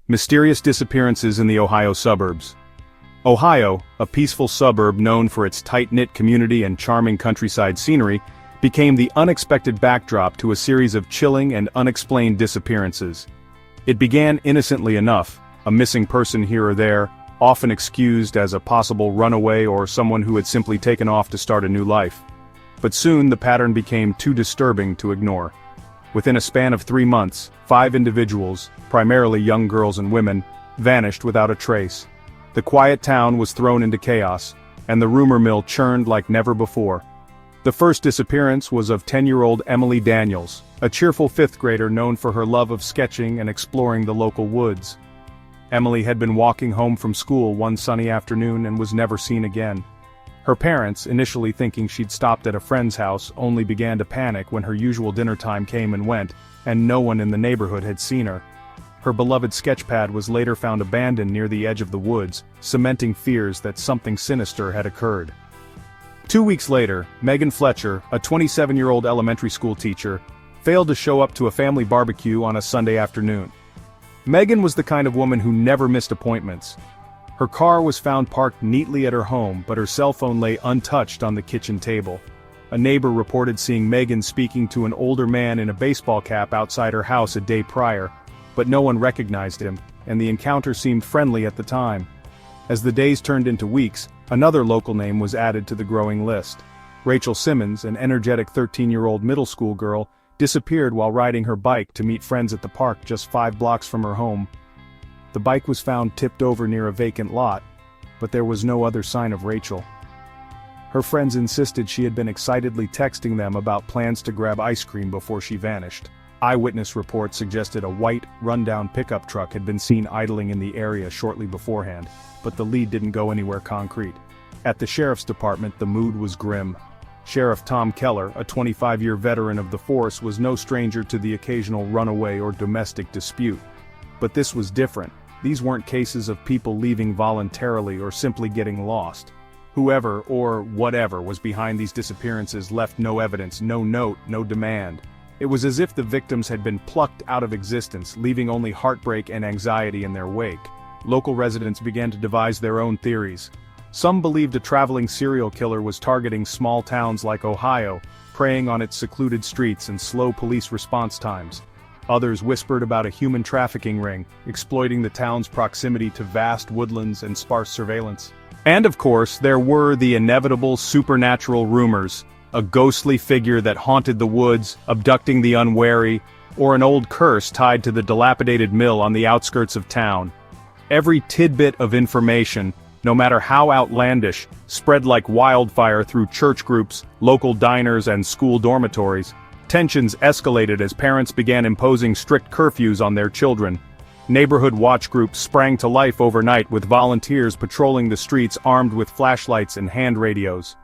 Mysterious disappearances in the Ohio suburbs. Ohio, a peaceful suburb known for its tight-knit community and charming countryside scenery, became the unexpected backdrop to a series of chilling and unexplained disappearances. It began innocently enough, a missing person here or there, often excused as a possible runaway or someone who had simply taken off to start a new life. But soon the pattern became too disturbing to ignore. Within a span of 3 months, 5 individuals, primarily young girls and women, vanished without a trace. The quiet town was thrown into chaos, and the rumor mill churned like never before. The first disappearance was of 10-year-old Emily Daniels, a cheerful 5th grader known for her love of sketching and exploring the local woods. Emily had been walking home from school one sunny afternoon and was never seen again. Her parents, initially thinking she'd stopped at a friend's house, only began to panic when her usual dinner time came and went, and no one in the neighborhood had seen her. Her beloved sketchpad was later found abandoned near the edge of the woods, cementing fears that something sinister had occurred. 2 weeks later, Megan Fletcher, a 27-year-old elementary school teacher, failed to show up to a family barbecue on a Sunday afternoon. Megan was the kind of woman who never missed appointments. Her car was found parked neatly at her home, but her cell phone lay untouched on the kitchen table. A neighbor reported seeing Megan speaking to an older man in a baseball cap outside her house a day prior, but no one recognized him, and the encounter seemed friendly at the time. As the days turned into weeks, another local name was added to the growing list. Rachel Simmons, an energetic 13-year-old middle school girl, disappeared while riding her bike to meet friends at the park just 5 blocks from her home. The bike was found tipped over near a vacant lot, but there was no other sign of Rachel. Her friends insisted she had been excitedly texting them about plans to grab ice cream before she vanished. Eyewitness reports suggested a white, run-down pickup truck had been seen idling in the area shortly beforehand, but the lead didn't go anywhere concrete. At the sheriff's department, the mood was grim. Sheriff Tom Keller, a 25-year veteran of the force, was no stranger to the occasional runaway or domestic dispute. But this was different. These weren't cases of people leaving voluntarily or simply getting lost. Whoever, or whatever, was behind these disappearances left no evidence, no note, no demand. It was as if the victims had been plucked out of existence, leaving only heartbreak and anxiety in their wake. Local residents began to devise their own theories. Some believed a traveling serial killer was targeting small towns like Ohio, preying on its secluded streets and slow police response times. Others whispered about a human trafficking ring, exploiting the town's proximity to vast woodlands and sparse surveillance. And of course, there were the inevitable supernatural rumors, a ghostly figure that haunted the woods, abducting the unwary, or an old curse tied to the dilapidated mill on the outskirts of town. Every tidbit of information, no matter how outlandish, spread like wildfire through church groups, local diners, and school dormitories. Tensions escalated as parents began imposing strict curfews on their children. Neighborhood watch groups sprang to life overnight with volunteers patrolling the streets armed with flashlights and hand radios.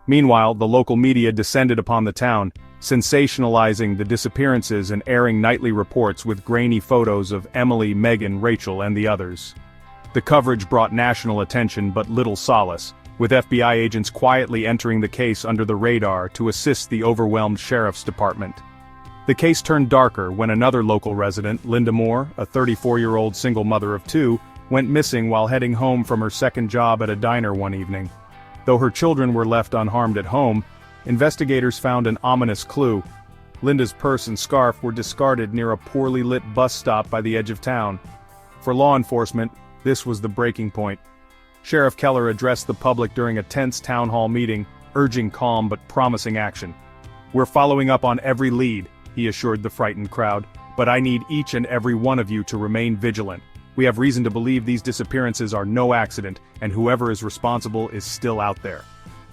Meanwhile, the local media descended upon the town, sensationalizing the disappearances and airing nightly reports with grainy photos of Emily, Megan, Rachel, and the others. The coverage brought national attention but little solace, with FBI agents quietly entering the case under the radar to assist the overwhelmed sheriff's department. The case turned darker when another local resident, Linda Moore, a 34-year-old single mother of 2, went missing while heading home from her second job at a diner one evening. Though her children were left unharmed at home, investigators found an ominous clue. Linda's purse and scarf were discarded near a poorly lit bus stop by the edge of town. For law enforcement, this was the breaking point. Sheriff Keller addressed the public during a tense town hall meeting, urging calm but promising action. "We're following up on every lead," he assured the frightened crowd, "but I need each and every one of you to remain vigilant. We have reason to believe these disappearances are no accident, and whoever is responsible is still out there."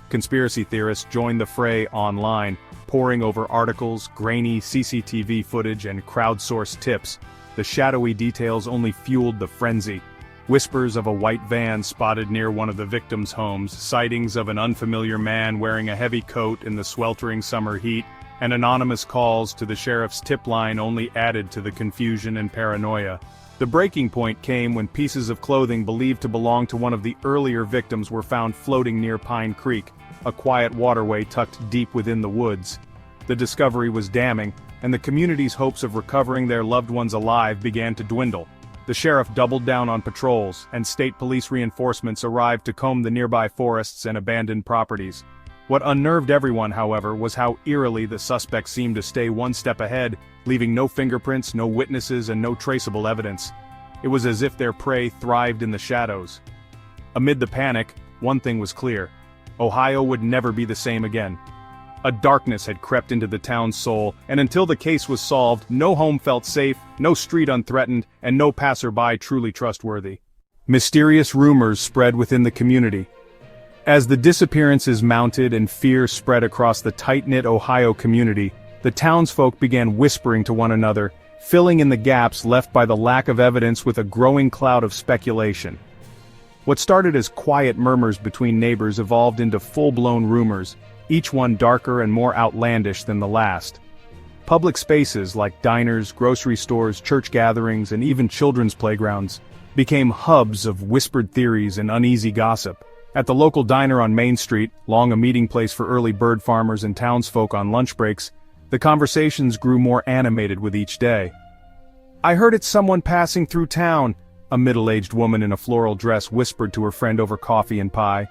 Conspiracy theorists joined the fray online, poring over articles, grainy CCTV footage, and crowdsourced tips. The shadowy details only fueled the frenzy. Whispers of a white van spotted near one of the victims' homes, sightings of an unfamiliar man wearing a heavy coat in the sweltering summer heat, and anonymous calls to the sheriff's tip line only added to the confusion and paranoia. The breaking point came when pieces of clothing believed to belong to one of the earlier victims were found floating near Pine Creek, a quiet waterway tucked deep within the woods. The discovery was damning, and the community's hopes of recovering their loved ones alive began to dwindle. The sheriff doubled down on patrols, and state police reinforcements arrived to comb the nearby forests and abandoned properties. What unnerved everyone, however, was how eerily the suspects seemed to stay one step ahead, leaving no fingerprints, no witnesses, and no traceable evidence. It was as if their prey thrived in the shadows. Amid the panic, one thing was clear: Ohio would never be the same again. A darkness had crept into the town's soul, and until the case was solved, no home felt safe, no street unthreatened, and no passerby truly trustworthy. Mysterious rumors spread within the community. As the disappearances mounted and fear spread across the tight-knit Ohio community, the townsfolk began whispering to one another, filling in the gaps left by the lack of evidence with a growing cloud of speculation. What started as quiet murmurs between neighbors evolved into full-blown rumors, each one darker and more outlandish than the last. Public spaces like diners, grocery stores, church gatherings, and even children's playgrounds became hubs of whispered theories and uneasy gossip. At the local diner on Main Street, long a meeting place for early bird farmers and townsfolk on lunch breaks, the conversations grew more animated with each day. "I heard it's someone passing through town," a middle-aged woman in a floral dress whispered to her friend over coffee and pie.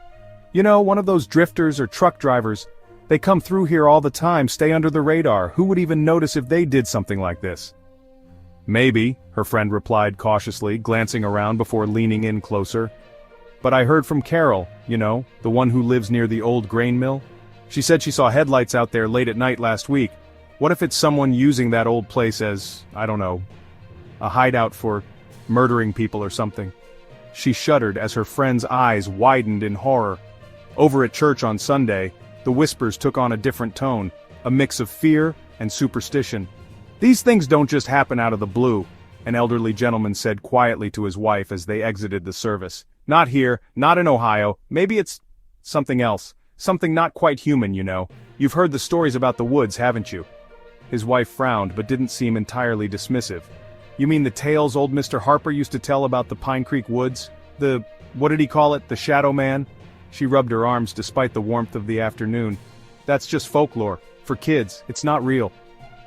"You know, one of those drifters or truck drivers. They come through here all the time, stay under the radar. Who would even notice if they did something like this?" "Maybe," her friend replied cautiously, glancing around before leaning in closer. "But I heard from Carol, you know, the one who lives near the old grain mill. She said she saw headlights out there late at night last week. What if it's someone using that old place as, I don't know, a hideout for murdering people or something?" She shuddered as her friend's eyes widened in horror. Over at church on Sunday, the whispers took on a different tone, a mix of fear and superstition. "These things don't just happen out of the blue," an elderly gentleman said quietly to his wife as they exited the service. "Not here, not in Ohio. Maybe it's something else. Something not quite human, you know. You've heard the stories about the woods, haven't you?" His wife frowned but didn't seem entirely dismissive. "You mean the tales old Mr. Harper used to tell about the Pine Creek woods? What did he call it, the Shadow Man?" She rubbed her arms despite the warmth of the afternoon. "That's just folklore. For kids, it's not real."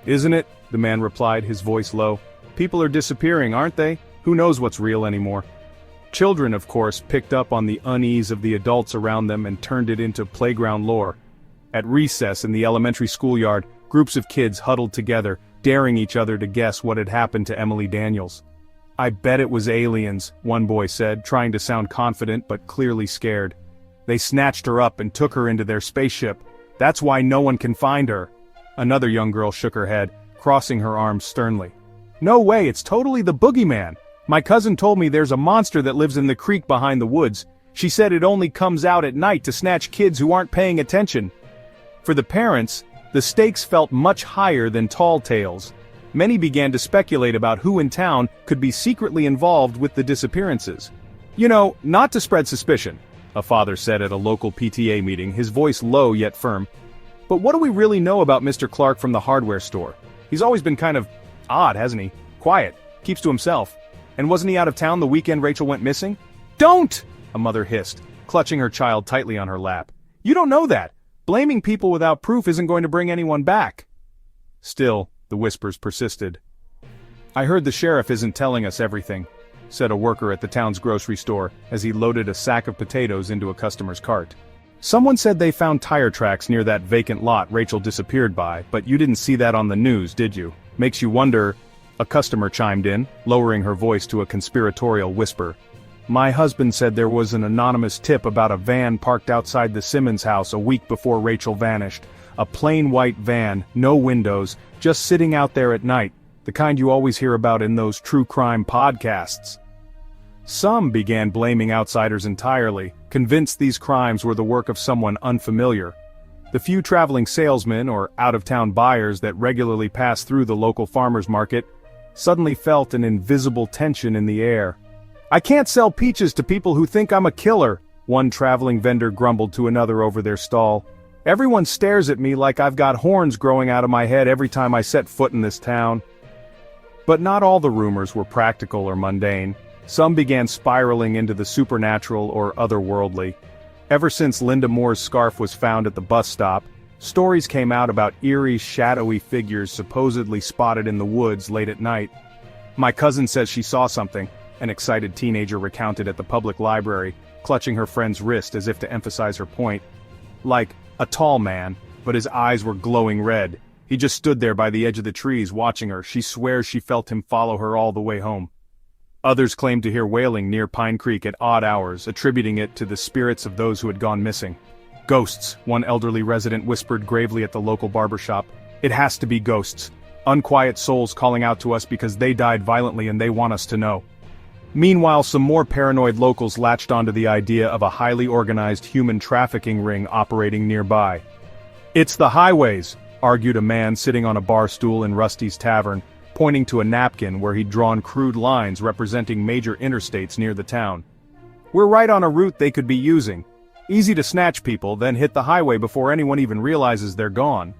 "Isn't it?" the man replied, his voice low. "People are disappearing, aren't they? Who knows what's real anymore?" Children, of course, picked up on the unease of the adults around them and turned it into playground lore. At recess in the elementary schoolyard, groups of kids huddled together, daring each other to guess what had happened to Emily Daniels. "I bet it was aliens," one boy said, trying to sound confident but clearly scared. "They snatched her up and took her into their spaceship. That's why no one can find her." Another young girl shook her head, crossing her arms sternly. "No way, it's totally the boogeyman. My cousin told me there's a monster that lives in the creek behind the woods. She said it only comes out at night to snatch kids who aren't paying attention." For the parents, the stakes felt much higher than tall tales. Many began to speculate about who in town could be secretly involved with the disappearances. "You know, not to spread suspicion," a father said at a local PTA meeting, his voice low yet firm. "But what do we really know about Mr. Clark from the hardware store? He's always been kind of odd, hasn't he? Quiet, keeps to himself. And wasn't he out of town the weekend Rachel went missing?" "Don't!" a mother hissed, clutching her child tightly on her lap. "You don't know that. Blaming people without proof isn't going to bring anyone back." Still, the whispers persisted. "I heard the sheriff isn't telling us everything," said a worker at the town's grocery store as he loaded a sack of potatoes into a customer's cart. "Someone said they found tire tracks near that vacant lot Rachel disappeared by, but you didn't see that on the news, did you? Makes you wonder," a customer chimed in, lowering her voice to a conspiratorial whisper. "My husband said there was an anonymous tip about a van parked outside the Simmons house a week before Rachel vanished. A plain white van, no windows, just sitting out there at night, the kind you always hear about in those true crime podcasts." Some began blaming outsiders entirely, convinced these crimes were the work of someone unfamiliar. The few traveling salesmen or out-of-town buyers that regularly passed through the local farmers market suddenly felt an invisible tension in the air. "I can't sell peaches to people who think I'm a killer," one traveling vendor grumbled to another over their stall. "Everyone stares at me like I've got horns growing out of my head every time I set foot in this town." But not all the rumors were practical or mundane. Some began spiraling into the supernatural or otherworldly. Ever since Linda Moore's scarf was found at the bus stop, stories came out about eerie, shadowy figures supposedly spotted in the woods late at night. "My cousin says she saw something. an excited teenager recounted at the public library, clutching her friend's wrist as if to emphasize her point. Like, a tall man, but his eyes were glowing red. He just stood there by the edge of the trees watching her. She swears she felt him follow her all the way home. Others claimed to hear wailing near Pine Creek at odd hours, attributing it to the spirits of those who had gone missing. Ghosts, one elderly resident whispered gravely at the local barbershop. It has to be ghosts. Unquiet souls calling out to us because they died violently and they want us to know. Meanwhile, some more paranoid locals latched onto the idea of a highly organized human trafficking ring operating nearby. "It's the highways," argued a man sitting on a bar stool in Rusty's Tavern, pointing to a napkin where he'd drawn crude lines representing major interstates near the town. "We're right on a route they could be using. Easy to snatch people, then hit the highway before anyone even realizes they're gone."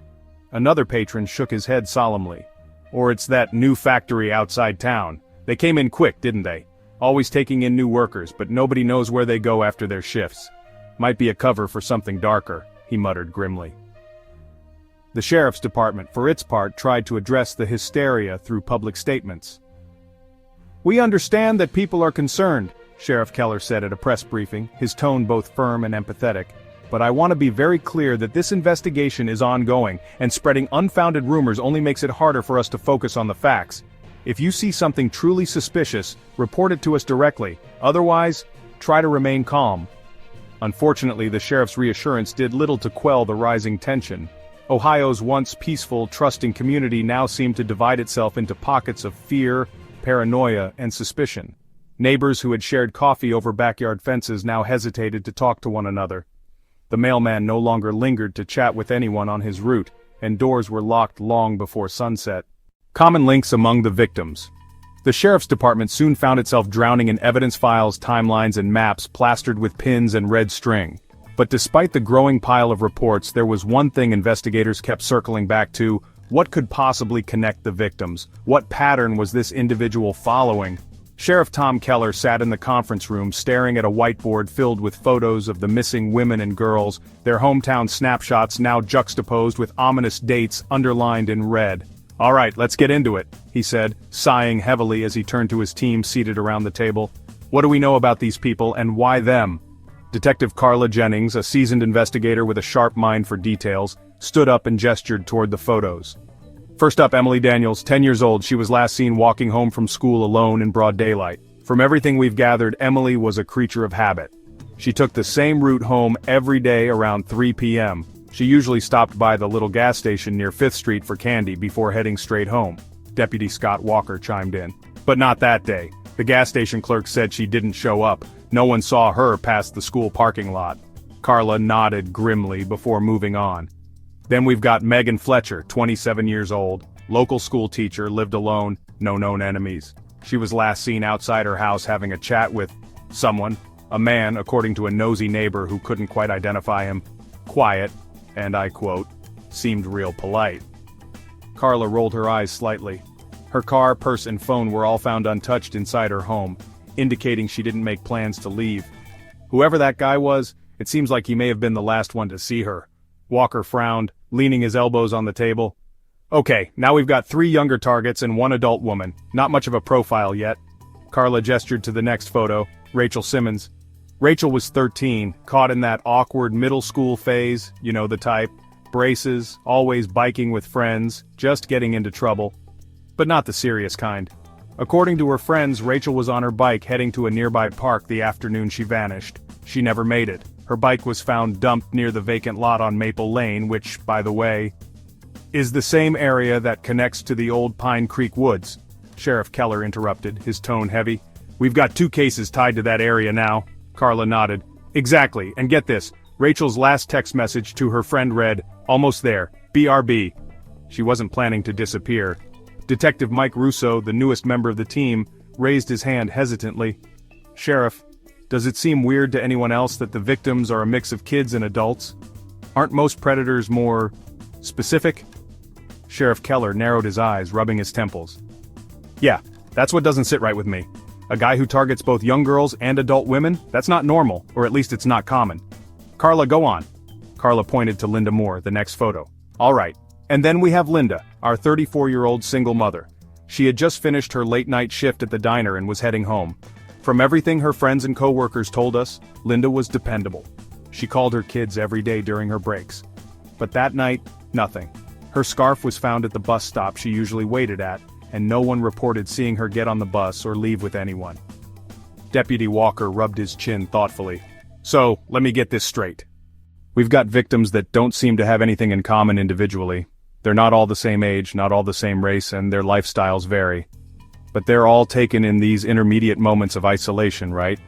Another patron shook his head solemnly. "Or it's that new factory outside town. They came in quick, didn't they? Always taking in new workers, but nobody knows where they go after their shifts. Might be a cover for something darker," he muttered grimly. The sheriff's department, for its part, tried to address the hysteria through public statements. "We understand that people are concerned," Sheriff Keller said at a press briefing, his tone both firm and empathetic. "But I want to be very clear that this investigation is ongoing, and spreading unfounded rumors only makes it harder for us to focus on the facts. If you see something truly suspicious, report it to us directly. Otherwise, try to remain calm." Unfortunately, the sheriff's reassurance did little to quell the rising tension. Ohio's once peaceful, trusting community now seemed to divide itself into pockets of fear, paranoia, and suspicion. Neighbors who had shared coffee over backyard fences now hesitated to talk to one another. The mailman no longer lingered to chat with anyone on his route, and doors were locked long before sunset. Common links among the victims. The sheriff's department soon found itself drowning in evidence files, timelines, and maps plastered with pins and red string. But despite the growing pile of reports, there was one thing investigators kept circling back to: what could possibly connect the victims? What pattern was this individual following? Sheriff Tom Keller sat in the conference room staring at a whiteboard filled with photos of the missing women and girls, their hometown snapshots now juxtaposed with ominous dates underlined in red. "All right, let's get into it," he said, sighing heavily as he turned to his team seated around the table. "What do we know about these people, and why them?" Detective Carla Jennings, a seasoned investigator with a sharp mind for details, stood up and gestured toward the photos. "First up, Emily Daniels, 10 years old. She was last seen walking home from school alone in broad daylight. From everything we've gathered, Emily was a creature of habit. She took the same route home every day around 3 p.m. She usually stopped by the little gas station near 5th Street for candy before heading straight home." Deputy Scott Walker chimed in. "But not that day. The gas station clerk said she didn't show up. No one saw her past the school parking lot." Carla nodded grimly before moving on. "Then we've got Megan Fletcher, 27 years old, local school teacher, lived alone, no known enemies. She was last seen outside her house having a chat with someone, a man, according to a nosy neighbor who couldn't quite identify him. Quiet, and I quote, seemed real polite." Carla rolled her eyes slightly. Her car, purse, and phone were all found untouched inside her home, indicating she didn't make plans to leave. Whoever that guy was, it seems like he may have been the last one to see her. Walker frowned, leaning his elbows on the table. "Okay, now we've got 3 younger targets and 1 adult woman. Not much of a profile yet." Carla gestured to the next photo, Rachel Simmons. Rachel was 13, caught in that awkward middle school phase, you know the type. Braces, always biking with friends, just getting into trouble. But not the serious kind. According to her friends, Rachel was on her bike heading to a nearby park the afternoon she vanished. She never made it. Her bike was found dumped near the vacant lot on Maple Lane, which, by the way, is the same area that connects to the old Pine Creek Woods. Sheriff Keller interrupted, his tone heavy. "We've got 2 cases tied to that area now." Carla nodded. "Exactly, and get this, Rachel's last text message to her friend read, 'Almost there, BRB.' She wasn't planning to disappear." Detective Mike Russo, the newest member of the team, raised his hand hesitantly. "Sheriff, does it seem weird to anyone else that the victims are a mix of kids and adults? Aren't most predators more specific?" Sheriff Keller narrowed his eyes, rubbing his temples. "Yeah, that's what doesn't sit right with me. A guy who targets both young girls and adult women? That's not normal, or at least it's not common. Carla, go on." Carla pointed to Linda Moore, the next photo. "All right. And then we have Linda, our 34-year-old single mother. She had just finished her late-night shift at the diner and was heading home. From everything her friends and co-workers told us, Linda was dependable. She called her kids every day during her breaks. But that night, nothing. Her scarf was found at the bus stop she usually waited at, and no one reported seeing her get on the bus or leave with anyone. Deputy Walker rubbed his chin thoughtfully. So, let me get this straight. We've got victims that don't seem to have anything in common individually. They're not all the same age, not all the same race, and their lifestyles vary. But they're all taken in these intermediate moments of isolation, right?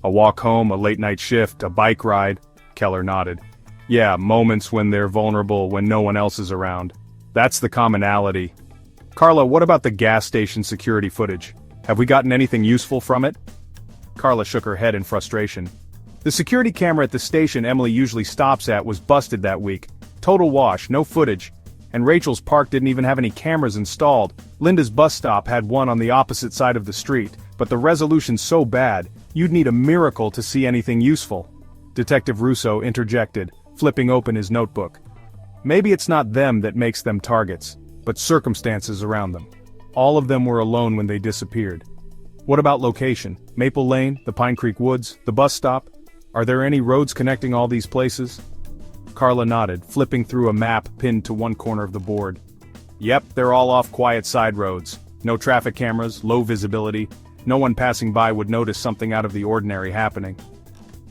A walk home, a late-night shift, a bike ride. Keller nodded. Yeah, moments when they're vulnerable when no one else is around. That's the commonality. Carla, what about the gas station security footage? Have we gotten anything useful from it? Carla shook her head in frustration. The security camera at the station Emily usually stops at was busted that week. Total wash, no footage. And Rachel's park didn't even have any cameras installed. Linda's bus stop had one on the opposite side of the street, but the resolution's so bad, you'd need a miracle to see anything useful. Detective Russo interjected, flipping open his notebook. Maybe it's not them that makes them targets, but circumstances around them. All of them were alone when they disappeared. What about location? Maple Lane, the Pine Creek Woods, the bus stop? Are there any roads connecting all these places? Carla nodded, flipping through a map pinned to one corner of the board. Yep, they're all off quiet side roads. No traffic cameras, low visibility. No one passing by would notice something out of the ordinary happening.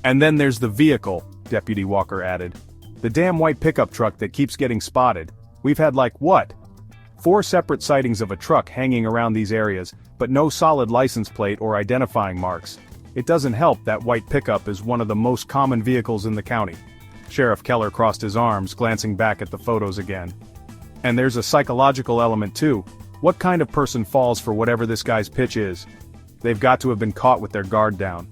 And then there's the vehicle, Deputy Walker added. The damn white pickup truck that keeps getting spotted. We've had 4 separate sightings of a truck hanging around these areas, but no solid license plate or identifying marks. It doesn't help that white pickup is one of the most common vehicles in the county. Sheriff Keller crossed his arms, glancing back at the photos again. And there's a psychological element too. What kind of person falls for whatever this guy's pitch is? They've got to have been caught with their guard down.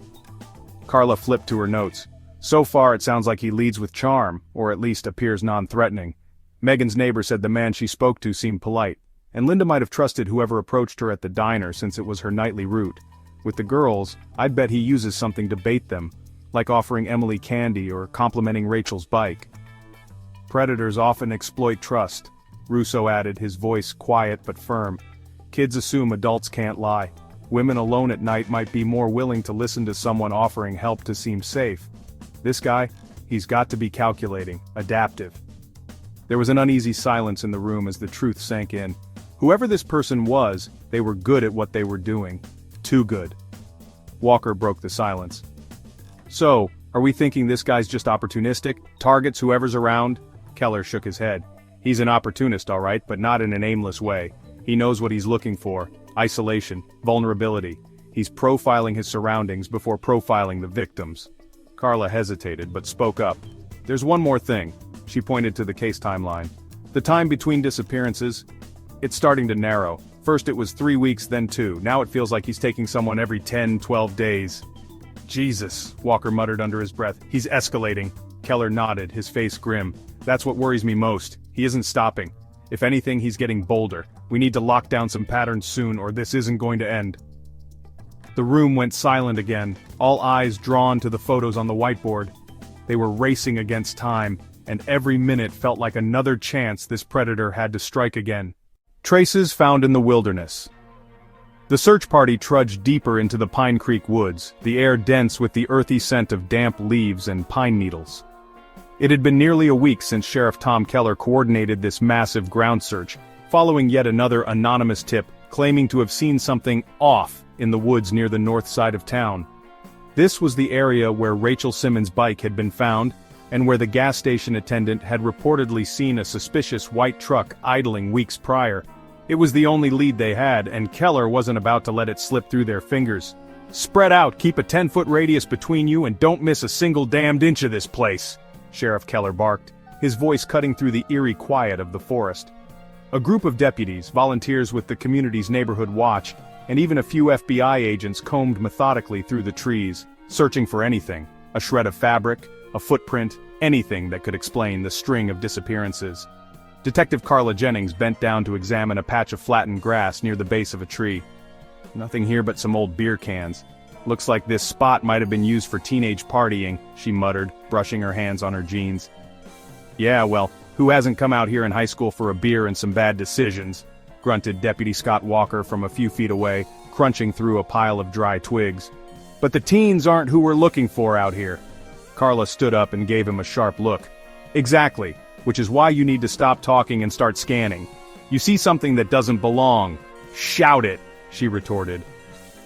Carla flipped to her notes. So far it sounds like he leads with charm, or at least appears non-threatening. Megan's neighbor said the man she spoke to seemed polite, and Linda might have trusted whoever approached her at the diner since it was her nightly route. With the girls, I'd bet he uses something to bait them, like offering Emily candy or complimenting Rachel's bike. Predators often exploit trust, Russo added, his voice quiet but firm. Kids assume adults can't lie. Women alone at night might be more willing to listen to someone offering help to seem safe. This guy, he's got to be calculating, adaptive. There was an uneasy silence in the room as the truth sank in. Whoever this person was, they were good at what they were doing. Too good. Walker broke the silence. So, are we thinking this guy's just opportunistic, targets whoever's around? Keller shook his head. He's an opportunist, all right, but not in an aimless way. He knows what he's looking for. Isolation, vulnerability. He's profiling his surroundings before profiling the victims. Carla hesitated, but spoke up. There's one more thing. She pointed to the case timeline. The time between disappearances? It's starting to narrow. First it was 3 weeks, then 2. Now it feels like he's taking someone every 10, 12 days. Jesus, Walker muttered under his breath. He's escalating. Keller nodded, his face grim. That's what worries me most. He isn't stopping. If anything, he's getting bolder. We need to lock down some patterns soon, or this isn't going to end. The room went silent again, all eyes drawn to the photos on the whiteboard. They were racing against time, and every minute felt like another chance this predator had to strike again. Traces found in the wilderness. The search party trudged deeper into the Pine Creek woods, the air dense with the earthy scent of damp leaves and pine needles. It had been nearly a week since Sheriff Tom Keller coordinated this massive ground search, following yet another anonymous tip claiming to have seen something off in the woods near the north side of town. This was the area where Rachel Simmons' bike had been found, and where the gas station attendant had reportedly seen a suspicious white truck idling weeks prior. It was the only lead they had, and Keller wasn't about to let it slip through their fingers. Spread out, keep a 10-foot radius between you, and don't miss a single damned inch of this place, Sheriff Keller barked, his voice cutting through the eerie quiet of the forest. A group of deputies, volunteers with the community's neighborhood watch, and even a few FBI agents combed methodically through the trees, searching for anything, a shred of fabric, a footprint, anything that could explain the string of disappearances. Detective Carla Jennings bent down to examine a patch of flattened grass near the base of a tree. Nothing here but some old beer cans. Looks like this spot might have been used for teenage partying, she muttered, brushing her hands on her jeans. Yeah, well, who hasn't come out here in high school for a beer and some bad decisions? grunted Deputy Scott Walker from a few feet away, crunching through a pile of dry twigs. But the teens aren't who we're looking for out here. Carla stood up and gave him a sharp look. Exactly, which is why you need to stop talking and start scanning. You see something that doesn't belong. Shout it, she retorted.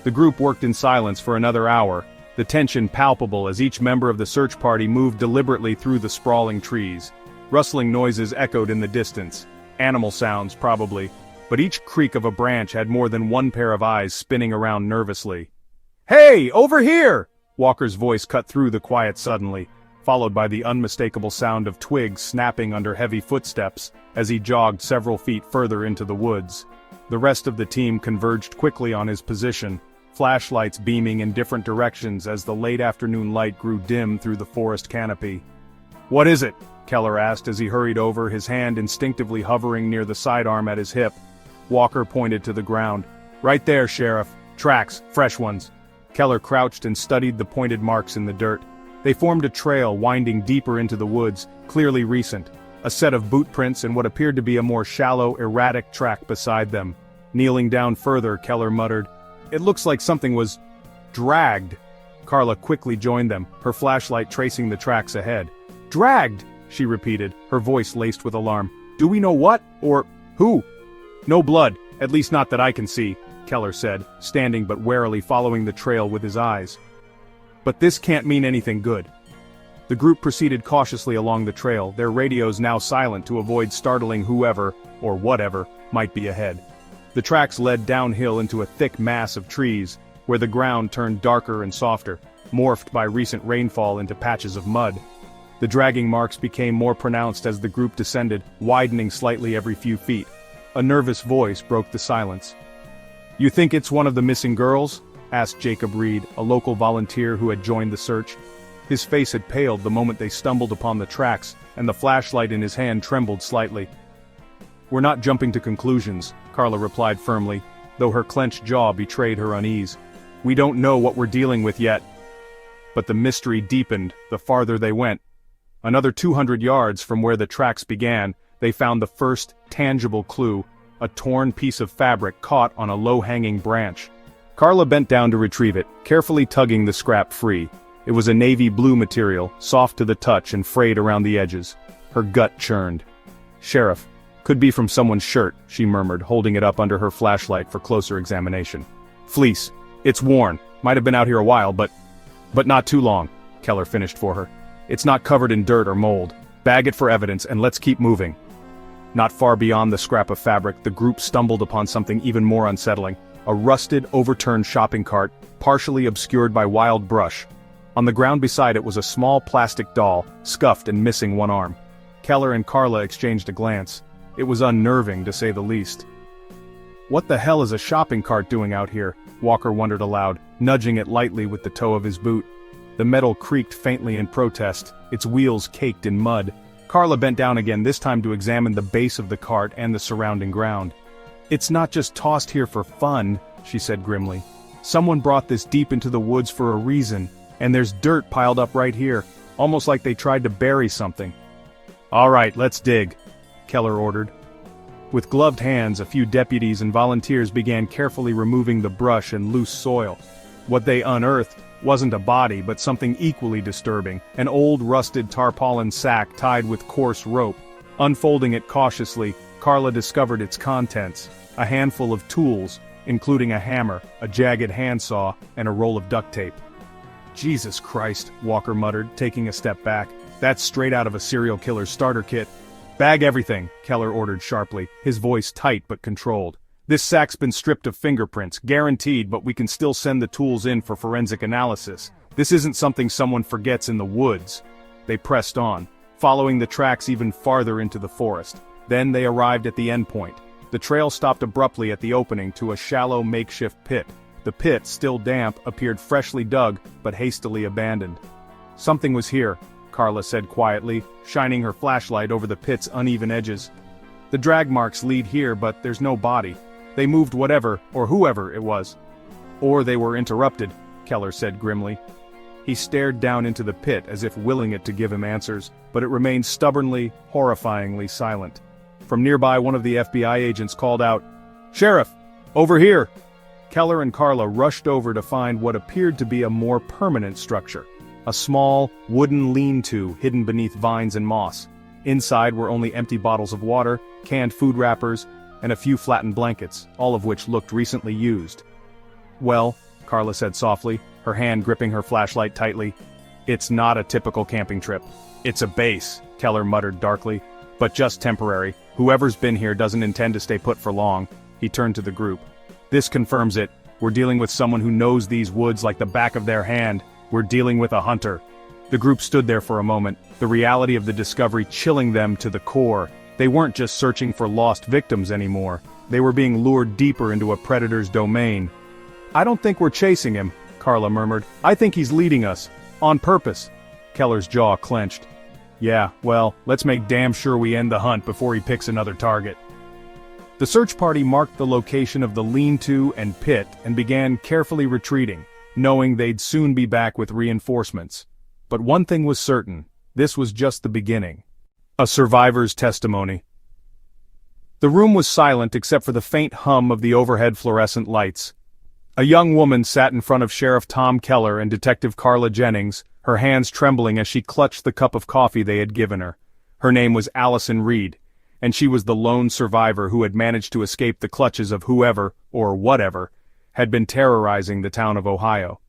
The group worked in silence for another hour, the tension palpable as each member of the search party moved deliberately through the sprawling trees. Rustling noises echoed in the distance. Animal sounds, probably, but each creak of a branch had more than one pair of eyes spinning around nervously. "Hey, over here!" Walker's voice cut through the quiet suddenly, followed by the unmistakable sound of twigs snapping under heavy footsteps as he jogged several feet further into the woods. The rest of the team converged quickly on his position, flashlights beaming in different directions as the late afternoon light grew dim through the forest canopy. "What is it?" Keller asked as he hurried over, his hand instinctively hovering near the sidearm at his hip. Walker pointed to the ground. "Right there, Sheriff. Tracks, fresh ones." Keller crouched and studied the pointed marks in the dirt. They formed a trail winding deeper into the woods, clearly recent. A set of boot prints and what appeared to be a more shallow, erratic track beside them. Kneeling down further, Keller muttered, "It looks like something was dragged." Carla quickly joined them, her flashlight tracing the tracks ahead. "Dragged," she repeated, her voice laced with alarm. "Do we know what, or who?" "No blood, at least not that I can see," Keller said, standing but warily following the trail with his eyes. "But this can't mean anything good." The group proceeded cautiously along the trail, their radios now silent to avoid startling whoever, or whatever, might be ahead. The tracks led downhill into a thick mass of trees, where the ground turned darker and softer, morphed by recent rainfall into patches of mud. The dragging marks became more pronounced as the group descended, widening slightly every few feet. A nervous voice broke the silence. "You think it's one of the missing girls?" asked Jacob Reed, a local volunteer who had joined the search. His face had paled the moment they stumbled upon the tracks, and the flashlight in his hand trembled slightly. "We're not jumping to conclusions," Carla replied firmly, though her clenched jaw betrayed her unease. "We don't know what we're dealing with yet." But the mystery deepened the farther they went. Another 200 yards from where the tracks began, they found the first tangible clue, a torn piece of fabric caught on a low-hanging branch. Carla bent down to retrieve it, carefully tugging the scrap free. It was a navy blue material, soft to the touch and frayed around the edges. Her gut churned. "Sheriff, could be from someone's shirt," she murmured, holding it up under her flashlight for closer examination. "Fleece. It's worn. Might have been out here a while, but not too long," Keller finished for her. "It's not covered in dirt or mold. Bag it for evidence and let's keep moving." Not far beyond the scrap of fabric, the group stumbled upon something even more unsettling. A rusted, overturned shopping cart, partially obscured by wild brush. On the ground beside it was a small plastic doll, scuffed and missing one arm. Keller and Carla exchanged a glance. It was unnerving, to say the least. "What the hell is a shopping cart doing out here?" Walker wondered aloud, nudging it lightly with the toe of his boot. The metal creaked faintly in protest, its wheels caked in mud. Carla bent down again, this time to examine the base of the cart and the surrounding ground. "It's not just tossed here for fun," she said grimly. "Someone brought this deep into the woods for a reason, and there's dirt piled up right here, almost like they tried to bury something." "All right, let's dig," Keller ordered. With gloved hands, a few deputies and volunteers began carefully removing the brush and loose soil. What they unearthed wasn't a body but something equally disturbing, an old rusted tarpaulin sack tied with coarse rope. Unfolding it cautiously, Carla discovered its contents, a handful of tools, including a hammer, a jagged handsaw, and a roll of duct tape. "Jesus Christ," Walker muttered, taking a step back. "That's straight out of a serial killer's starter kit." "Bag everything," Keller ordered sharply, his voice tight but controlled. "This sack's been stripped of fingerprints, guaranteed, but we can still send the tools in for forensic analysis. This isn't something someone forgets in the woods." They pressed on, following the tracks even farther into the forest. Then they arrived at the end point. The trail stopped abruptly at the opening to a shallow makeshift pit. The pit, still damp, appeared freshly dug, but hastily abandoned. "Something was here," Carla said quietly, shining her flashlight over the pit's uneven edges. "The drag marks lead here, but there's no body. They moved whatever, or whoever it was." "Or they were interrupted," Keller said grimly. He stared down into the pit as if willing it to give him answers, but it remained stubbornly, horrifyingly silent. From nearby, one of the FBI agents called out, Sheriff! Over here! Keller and Carla rushed over to find what appeared to be a more permanent structure. A small, wooden lean-to hidden beneath vines and moss. Inside were only empty bottles of water, canned food wrappers, and a few flattened blankets, all of which looked recently used. Well, Carla said softly, her hand gripping her flashlight tightly. It's not a typical camping trip. It's a base, Keller muttered darkly. But just temporary. Whoever's been here doesn't intend to stay put for long. He turned to the group. This confirms it. We're dealing with someone who knows these woods like the back of their hand. We're dealing with a hunter. The group stood there for a moment, the reality of the discovery chilling them to the core. They weren't just searching for lost victims anymore. They were being lured deeper into a predator's domain. I don't think we're chasing him, Carla murmured. I think he's leading us. On purpose. Keller's jaw clenched. Yeah, well, let's make damn sure we end the hunt before he picks another target. The search party marked the location of the lean-to and pit and began carefully retreating, knowing they'd soon be back with reinforcements. But one thing was certain, this was just the beginning. A survivor's testimony. The room was silent except for the faint hum of the overhead fluorescent lights. A young woman sat in front of Sheriff Tom Keller and Detective Carla Jennings, her hands trembling as she clutched the cup of coffee they had given her. Her name was Allison Reed, and she was the lone survivor who had managed to escape the clutches of whoever, or whatever, had been terrorizing the town of Ohio.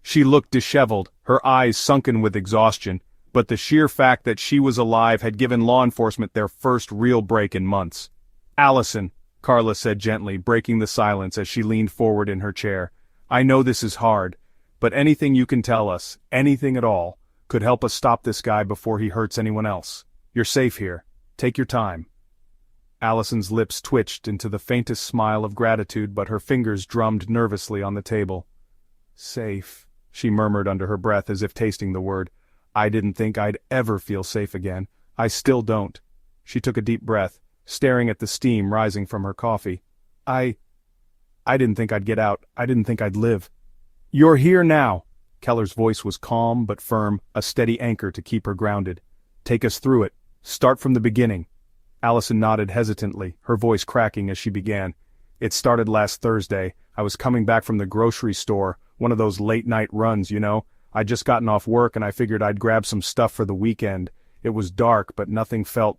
She looked disheveled, her eyes sunken with exhaustion, but the sheer fact that she was alive had given law enforcement their first real break in months. Allison, Carla said gently, breaking the silence as she leaned forward in her chair. I know this is hard, but anything you can tell us, anything at all, could help us stop this guy before he hurts anyone else. You're safe here. Take your time. Allison's lips twitched into the faintest smile of gratitude, but her fingers drummed nervously on the table. Safe, she murmured under her breath as if tasting the word. I didn't think I'd ever feel safe again. I still don't. She took a deep breath, staring at the steam rising from her coffee. I didn't think I'd get out. I didn't think I'd live. You're here now. Keller's voice was calm but firm, a steady anchor to keep her grounded. Take us through it. Start from the beginning. Allison nodded hesitantly, her voice cracking as she began. It started last Thursday. I was coming back from the grocery store, one of those late-night runs, you know. I'd just gotten off work and I figured I'd grab some stuff for the weekend. It was dark, but nothing felt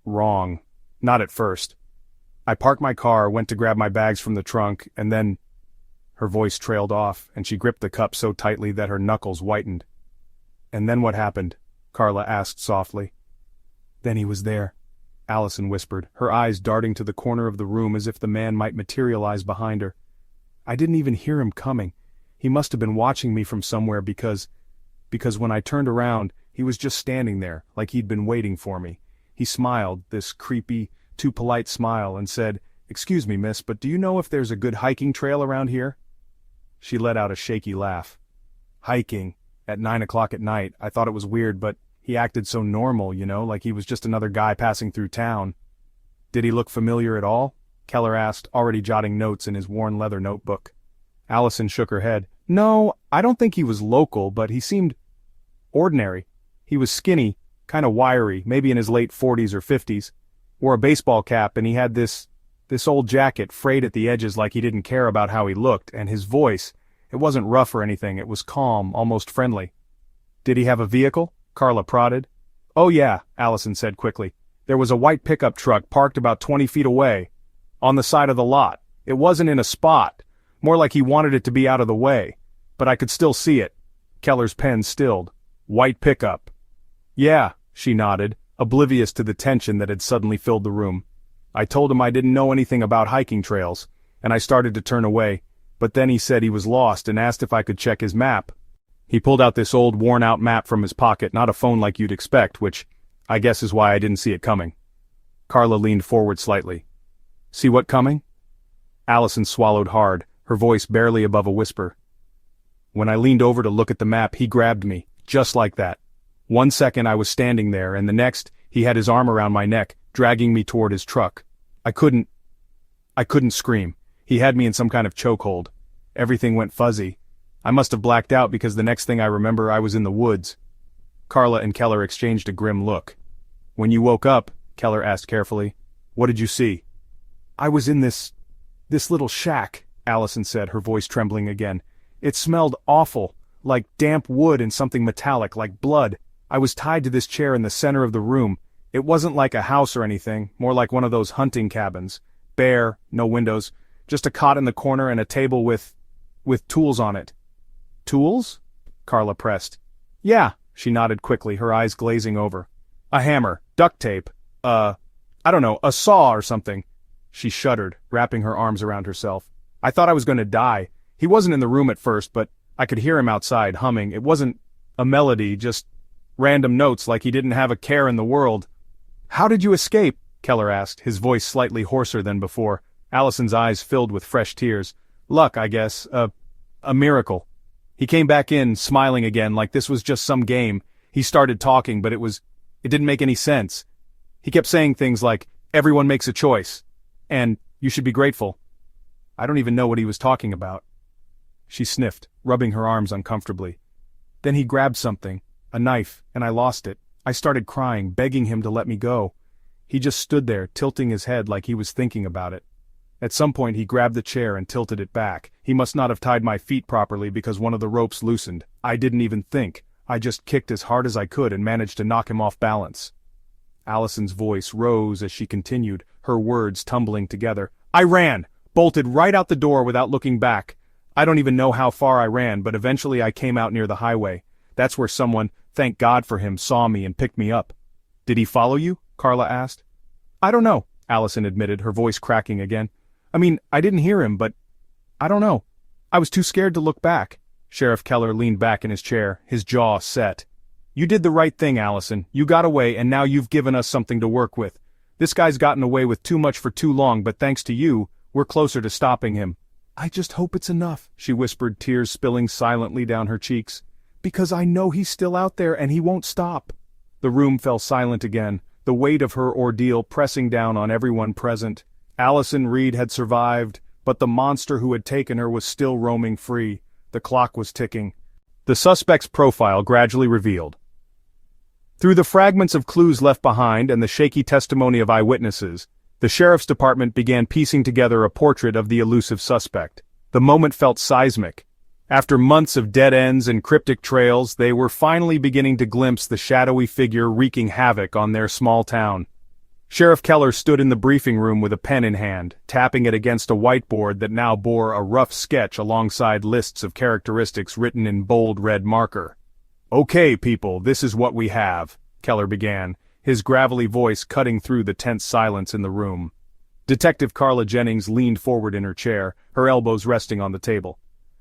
wrong. Not at first. I parked my car, went to grab my bags from the trunk, and then... Her voice trailed off, and she gripped the cup so tightly that her knuckles whitened. And then what happened? Carla asked softly. Then he was there, Allison whispered, her eyes darting to the corner of the room as if the man might materialize behind her. I didn't even hear him coming. He must have been watching me from somewhere because when I turned around, he was just standing there, like he'd been waiting for me. He smiled, this creepy, too polite smile, and said, Excuse me, miss, but do you know if there's a good hiking trail around here? She let out a shaky laugh. Hiking? At 9 o'clock at night. I thought it was weird, but he acted so normal, you know, like he was just another guy passing through town. Did he look familiar at all? Keller asked, already jotting notes in his worn leather notebook. Allison shook her head. No, I don't think he was local, but he seemed ordinary. He was skinny, kind of wiry, maybe in his late 40s or 50s. Wore a baseball cap, and he had this old jacket frayed at the edges like he didn't care about how he looked, and his voice, it wasn't rough or anything, it was calm, almost friendly. Did he have a vehicle? Carla prodded. Oh yeah, Allison said quickly. There was a white pickup truck parked about 20 feet away, on the side of the lot. It wasn't in a spot, more like he wanted it to be out of the way, but I could still see it. Keller's pen stilled. White pickup. Yeah, she nodded, oblivious to the tension that had suddenly filled the room. I told him I didn't know anything about hiking trails, and I started to turn away, but then he said he was lost and asked if I could check his map. He pulled out this old worn-out map from his pocket, not a phone like you'd expect, which I guess is why I didn't see it coming. Carla leaned forward slightly. See what coming? Allison swallowed hard, her voice barely above a whisper. When I leaned over to look at the map, he grabbed me, just like that. 1 second I was standing there, and the next, he had his arm around my neck, dragging me toward his truck. I couldn't scream. He had me in some kind of chokehold. Everything went fuzzy. I must have blacked out because the next thing I remember I was in the woods. Carla and Keller exchanged a grim look. When you woke up, Keller asked carefully, what did you see? I was in this "This little shack," Allison said, her voice trembling again. "It smelled awful, like damp wood and something metallic, like blood. I was tied to this chair in the center of the room. It wasn't like a house or anything, more like one of those hunting cabins. Bare, no windows, just a cot in the corner and a table with tools on it." "Tools?" Carla pressed. "Yeah," she nodded quickly, her eyes glazing over. "A hammer, duct tape, I don't know, a saw or something." She shuddered, wrapping her arms around herself. "I thought I was going to die. He wasn't in the room at first, but I could hear him outside, humming. It wasn't a melody, just random notes like he didn't have a care in the world." "How did you escape?" Keller asked, his voice slightly hoarser than before. Allison's eyes filled with fresh tears. "Luck, I guess. A miracle." He came back in, smiling again, like this was just some game. He started talking, but it didn't make any sense. He kept saying things like, "Everyone makes a choice," and "You should be grateful." I don't even know what he was talking about. She sniffed, rubbing her arms uncomfortably. "Then he grabbed something, a knife, and I lost it. I started crying, begging him to let me go. He just stood there, tilting his head like he was thinking about it. At some point he grabbed the chair and tilted it back. He must not have tied my feet properly because one of the ropes loosened. I didn't even think. I just kicked as hard as I could and managed to knock him off balance." Allison's voice rose as she continued, her words tumbling together. "I ran, bolted right out the door without looking back. I don't even know how far I ran, but eventually I came out near the highway. That's where someone, thank God for him, saw me and picked me up." "Did he follow you?" Carla asked. "I don't know," Allison admitted, her voice cracking again. "I mean, I didn't hear him, but I don't know. I was too scared to look back." Sheriff Keller leaned back in his chair, his jaw set. "You did the right thing, Allison. You got away, and now you've given us something to work with. This guy's gotten away with too much for too long, but thanks to you, we're closer to stopping him." "I just hope it's enough," she whispered, tears spilling silently down her cheeks. "Because I know he's still out there and he won't stop." The room fell silent again, the weight of her ordeal pressing down on everyone present. Allison Reed had survived, but the monster who had taken her was still roaming free. The clock was ticking. The suspect's profile gradually revealed. Through the fragments of clues left behind and the shaky testimony of eyewitnesses, the sheriff's department began piecing together a portrait of the elusive suspect. The moment felt seismic. After months of dead ends and cryptic trails, they were finally beginning to glimpse the shadowy figure wreaking havoc on their small town. Sheriff Keller stood in the briefing room with a pen in hand, tapping it against a whiteboard that now bore a rough sketch alongside lists of characteristics written in bold red marker. "Okay, people, this is what we have," Keller began, his gravelly voice cutting through the tense silence in the room. Detective Carla Jennings leaned forward in her chair, her elbows resting on the table.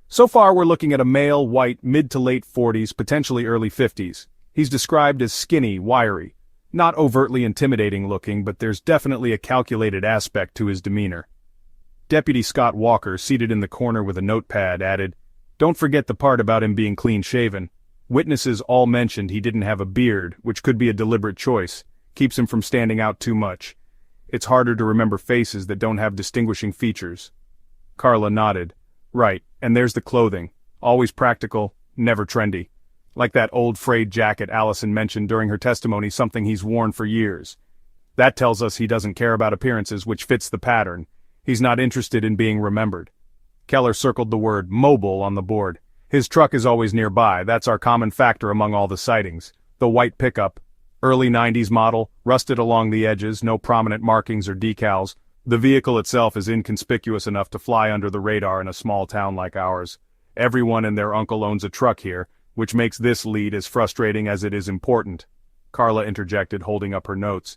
"So far we're looking at a male, white, mid to late 40s, potentially early 50s. He's described as skinny, wiry. Not overtly intimidating looking, but there's definitely a calculated aspect to his demeanor." Deputy Scott Walker, seated in the corner with a notepad, added, "Don't forget the part about him being clean-shaven. Witnesses all mentioned he didn't have a beard, which could be a deliberate choice. Keeps him from standing out too much. It's harder to remember faces that don't have distinguishing features." Carla nodded. "Right, and there's the clothing. Always practical, never trendy. Like that old frayed jacket Allison mentioned during her testimony, something he's worn for years. That tells us he doesn't care about appearances, which fits the pattern. He's not interested in being remembered." Keller circled the word mobile on the board. "His truck is always nearby, that's our common factor among all the sightings. The white pickup. Early 90s model, rusted along the edges, no prominent markings or decals. The vehicle itself is inconspicuous enough to fly under the radar in a small town like ours. Everyone and their uncle owns a truck here, which makes this lead as frustrating as it is important," Carla interjected, holding up her notes.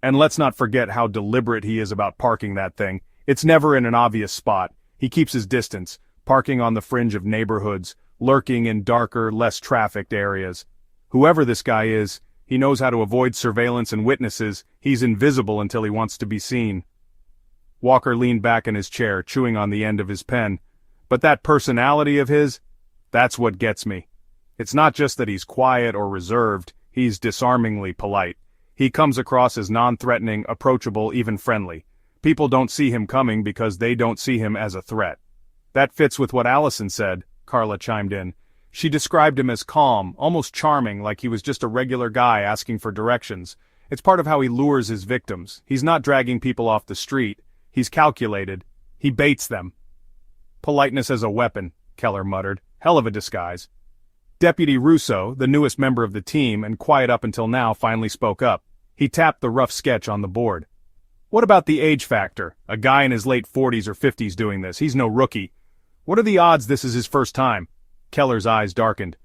"And let's not forget how deliberate he is about parking that thing. It's never in an obvious spot. He keeps his distance, parking on the fringe of neighborhoods, lurking in darker, less trafficked areas. Whoever this guy is, he knows how to avoid surveillance and witnesses. He's invisible until he wants to be seen." Walker leaned back in his chair, chewing on the end of his pen. "But that personality of his, that's what gets me. It's not just that he's quiet or reserved, he's disarmingly polite. He comes across as non-threatening, approachable, even friendly. People don't see him coming because they don't see him as a threat." "That fits with what Allison said," Carla chimed in. "She described him as calm, almost charming, like he was just a regular guy asking for directions. It's part of how he lures his victims. He's not dragging people off the street. He's calculated. He baits them. Politeness as a weapon, Keller muttered. Hell of a disguise. Deputy Russo, the newest member of the team and quiet up until now, finally spoke up. He tapped the rough sketch on the board. What about the age factor? A guy in his late 40s or 50s doing this. He's no rookie. What are the odds this is his first time? Keller's eyes darkened.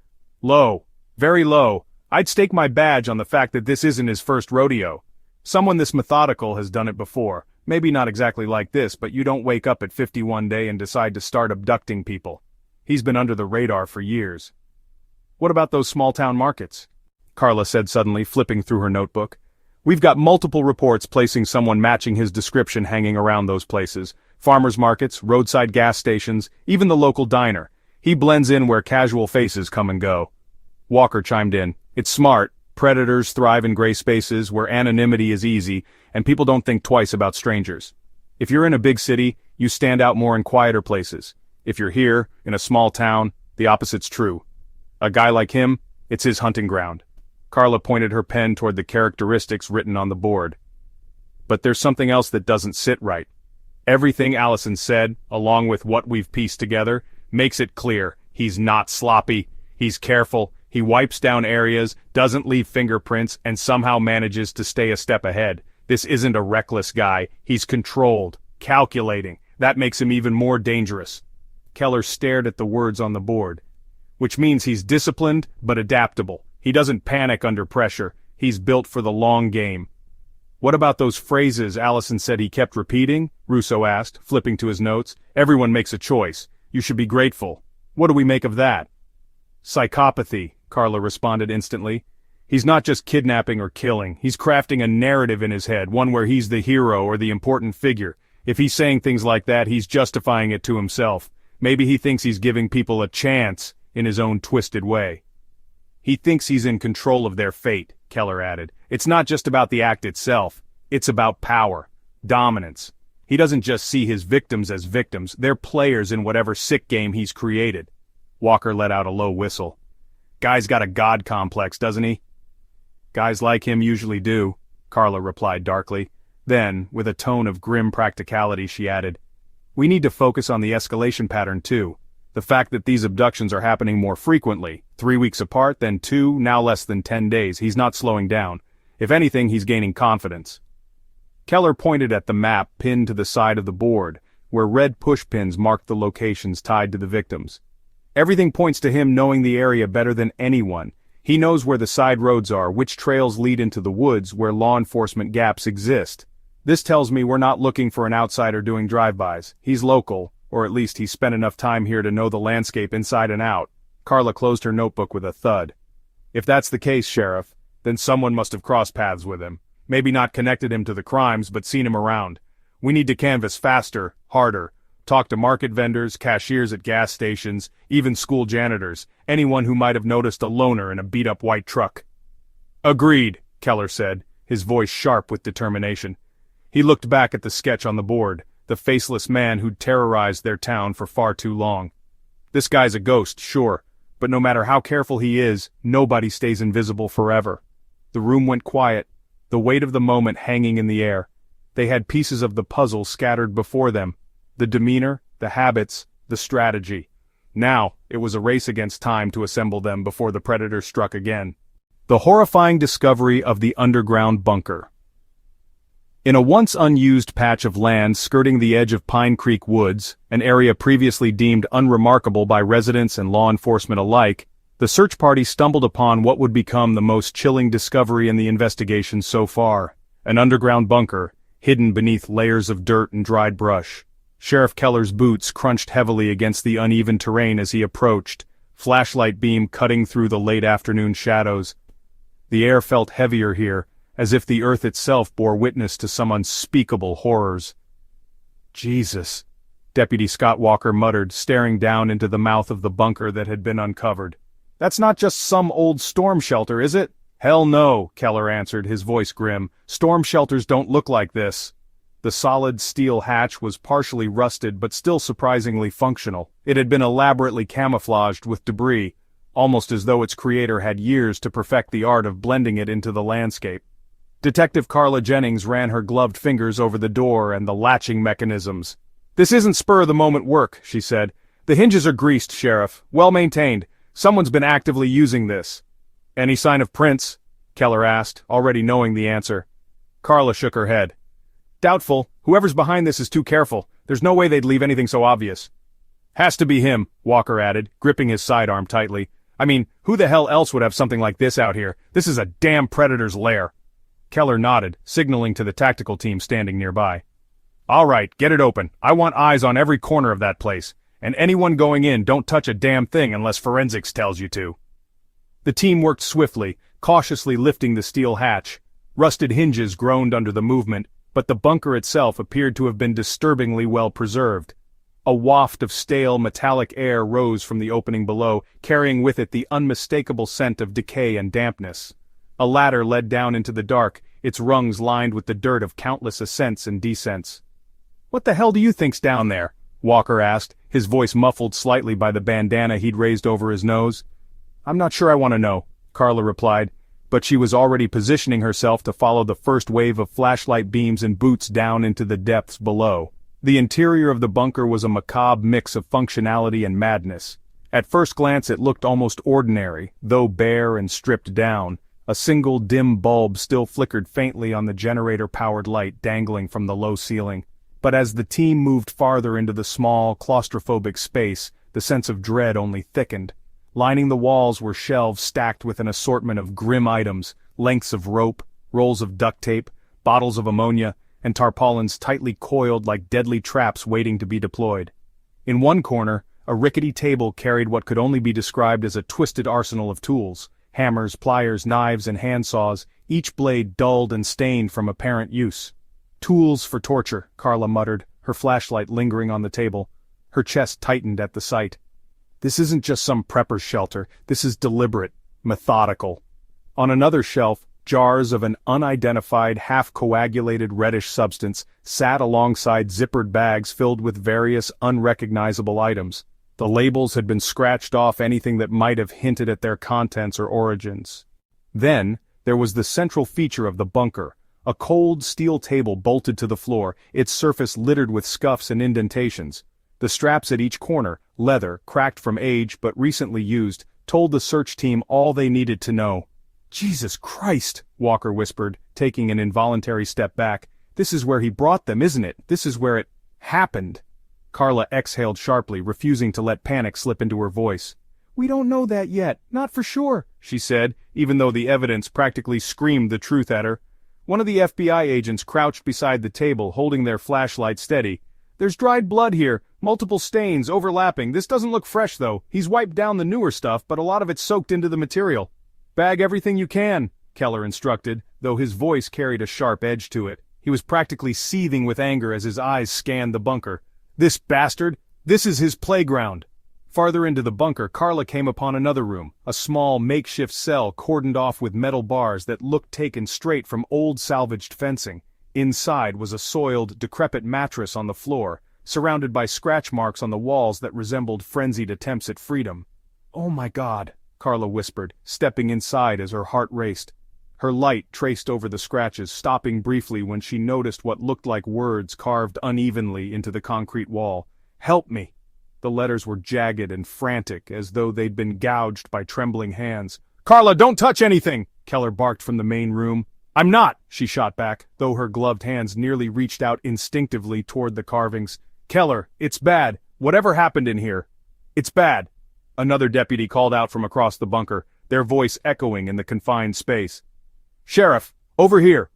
Low. Very low. I'd stake my badge on the fact that this isn't his first rodeo. Someone this methodical has done it before. Maybe not exactly like this, but you don't wake up at 50 one day and decide to start abducting people. He's been under the radar for years. What about those small-town markets? Carla said suddenly, flipping through her notebook. We've got multiple reports placing someone matching his description hanging around those places. Farmers markets, roadside gas stations, even the local diner. He blends in where casual faces come and go. Walker chimed in. It's smart. Predators thrive in gray spaces where anonymity is easy, and people don't think twice about strangers. If you're in a big city, you stand out more in quieter places. If you're here, in a small town, the opposite's true. A guy like him, it's his hunting ground. Carla pointed her pen toward the characteristics written on the board. But there's something else that doesn't sit right. Everything Allison said, along with what we've pieced together, makes it clear. He's not sloppy. He's careful. He wipes down areas, doesn't leave fingerprints, and somehow manages to stay a step ahead. This isn't a reckless guy. He's controlled, calculating. That makes him even more dangerous. Keller stared at the words on the board. Which means he's disciplined, but adaptable. He doesn't panic under pressure. He's built for the long game. What about those phrases Allison said he kept repeating? Russo asked, flipping to his notes. Everyone makes a choice. You should be grateful. What do we make of that? Psychopathy, Carla responded instantly. He's not just kidnapping or killing. He's crafting a narrative in his head, one where he's the hero or the important figure. If he's saying things like that, he's justifying it to himself. Maybe he thinks he's giving people a chance in his own twisted way. He thinks he's in control of their fate, Keller added. It's not just about the act itself. It's about power, dominance. He doesn't just see his victims as victims. They're players in whatever sick game he's created. Walker let out a low whistle. Guy's got a god complex, doesn't he? Guys like him usually do, Carla replied darkly. Then, with a tone of grim practicality, she added, we need to focus on the escalation pattern too. The fact that these abductions are happening more frequently, 3 weeks apart, then 2, now less than 10 days, he's not slowing down. If anything, he's gaining confidence. Keller pointed at the map pinned to the side of the board, where red pushpins marked the locations tied to the victims. Everything points to him knowing the area better than anyone. He knows where the side roads are, which trails lead into the woods where law enforcement gaps exist. This tells me we're not looking for an outsider doing drive-bys. He's local. Or at least he's spent enough time here to know the landscape inside and out. Carla closed her notebook with a thud. If that's the case, Sheriff, then someone must have crossed paths with him. Maybe not connected him to the crimes, but seen him around. We need to canvass faster, harder. Talk to market vendors, cashiers at gas stations, even school janitors, anyone who might have noticed a loner in a beat-up white truck. Agreed, Keller said, his voice sharp with determination. He looked back at the sketch on the board. The faceless man who'd terrorized their town for far too long. This guy's a ghost, sure, but no matter how careful he is, nobody stays invisible forever. The room went quiet, the weight of the moment hanging in the air. They had pieces of the puzzle scattered before them, the demeanor, the habits, the strategy. Now, it was a race against time to assemble them before the predator struck again. The horrifying discovery of the underground bunker. In a once unused patch of land skirting the edge of Pine Creek Woods, an area previously deemed unremarkable by residents and law enforcement alike, the search party stumbled upon what would become the most chilling discovery in the investigation so far, an underground bunker, hidden beneath layers of dirt and dried brush. Sheriff Keller's boots crunched heavily against the uneven terrain as he approached, flashlight beam cutting through the late afternoon shadows. The air felt heavier here, as if the earth itself bore witness to some unspeakable horrors. Jesus, Deputy Scott Walker muttered, staring down into the mouth of the bunker that had been uncovered. That's not just some old storm shelter, is it? Hell no, Keller answered, his voice grim. Storm shelters don't look like this. The solid steel hatch was partially rusted but still surprisingly functional. It had been elaborately camouflaged with debris, almost as though its creator had years to perfect the art of blending it into the landscape. Detective Carla Jennings ran her gloved fingers over the door and the latching mechanisms. "This isn't spur-of-the-moment work," she said. "The hinges are greased, Sheriff. Well maintained. Someone's been actively using this." "Any sign of prints?" Keller asked, already knowing the answer. Carla shook her head. "Doubtful. Whoever's behind this is too careful. There's no way they'd leave anything so obvious." "Has to be him," Walker added, gripping his sidearm tightly. "I mean, who the hell else would have something like this out here? This is a damn predator's lair." Keller nodded, signaling to the tactical team standing nearby. "All right, get it open. I want eyes on every corner of that place. And anyone going in, don't touch a damn thing unless forensics tells you to." The team worked swiftly, cautiously lifting the steel hatch. Rusted hinges groaned under the movement, but the bunker itself appeared to have been disturbingly well preserved. A waft of stale metallic air rose from the opening below, carrying with it the unmistakable scent of decay and dampness. A ladder led down into the dark, its rungs lined with the dirt of countless ascents and descents. "What the hell do you think's down there?" Walker asked, his voice muffled slightly by the bandana he'd raised over his nose. "I'm not sure I want to know," Carla replied, but she was already positioning herself to follow the first wave of flashlight beams and boots down into the depths below. The interior of the bunker was a macabre mix of functionality and madness. At first glance it looked almost ordinary, though bare and stripped down. A single dim bulb still flickered faintly on the generator-powered light dangling from the low ceiling. But as the team moved farther into the small, claustrophobic space, the sense of dread only thickened. Lining the walls were shelves stacked with an assortment of grim items, lengths of rope, rolls of duct tape, bottles of ammonia, and tarpaulins tightly coiled like deadly traps waiting to be deployed. In one corner, a rickety table carried what could only be described as a twisted arsenal of tools: hammers, pliers, knives, and handsaws, each blade dulled and stained from apparent use. "Tools for torture," Carla muttered, her flashlight lingering on the table. Her chest tightened at the sight. "This isn't just some prepper's shelter, this is deliberate, methodical." On another shelf, jars of an unidentified, half-coagulated reddish substance sat alongside zippered bags filled with various unrecognizable items. The labels had been scratched off anything that might have hinted at their contents or origins. Then, there was the central feature of the bunker, a cold steel table bolted to the floor, its surface littered with scuffs and indentations. The straps at each corner, leather, cracked from age but recently used, told the search team all they needed to know. "Jesus Christ," Walker whispered, taking an involuntary step back. "This is where he brought them, isn't it? This is where it happened." Carla exhaled sharply, refusing to let panic slip into her voice. "We don't know that yet, not for sure," she said, even though the evidence practically screamed the truth at her. One of the FBI agents crouched beside the table, holding their flashlight steady. "There's dried blood here, multiple stains overlapping. This doesn't look fresh though. He's wiped down the newer stuff, but a lot of it's soaked into the material." "Bag everything you can," Keller instructed, though his voice carried a sharp edge to it. He was practically seething with anger as his eyes scanned the bunker. "This bastard! This is his playground!" Farther into the bunker, Carla came upon another room, a small makeshift cell cordoned off with metal bars that looked taken straight from old salvaged fencing. Inside was a soiled, decrepit mattress on the floor, surrounded by scratch marks on the walls that resembled frenzied attempts at freedom. "Oh my God," Carla whispered, stepping inside as her heart raced. Her light traced over the scratches, stopping briefly when she noticed what looked like words carved unevenly into the concrete wall. "Help me." The letters were jagged and frantic, as though they'd been gouged by trembling hands. "Carla, don't touch anything!" Keller barked from the main room. "I'm not!" she shot back, though her gloved hands nearly reached out instinctively toward the carvings. "Keller, it's bad. Whatever happened in here. It's bad." Another deputy called out from across the bunker, their voice echoing in the confined space. "Sheriff, over here!"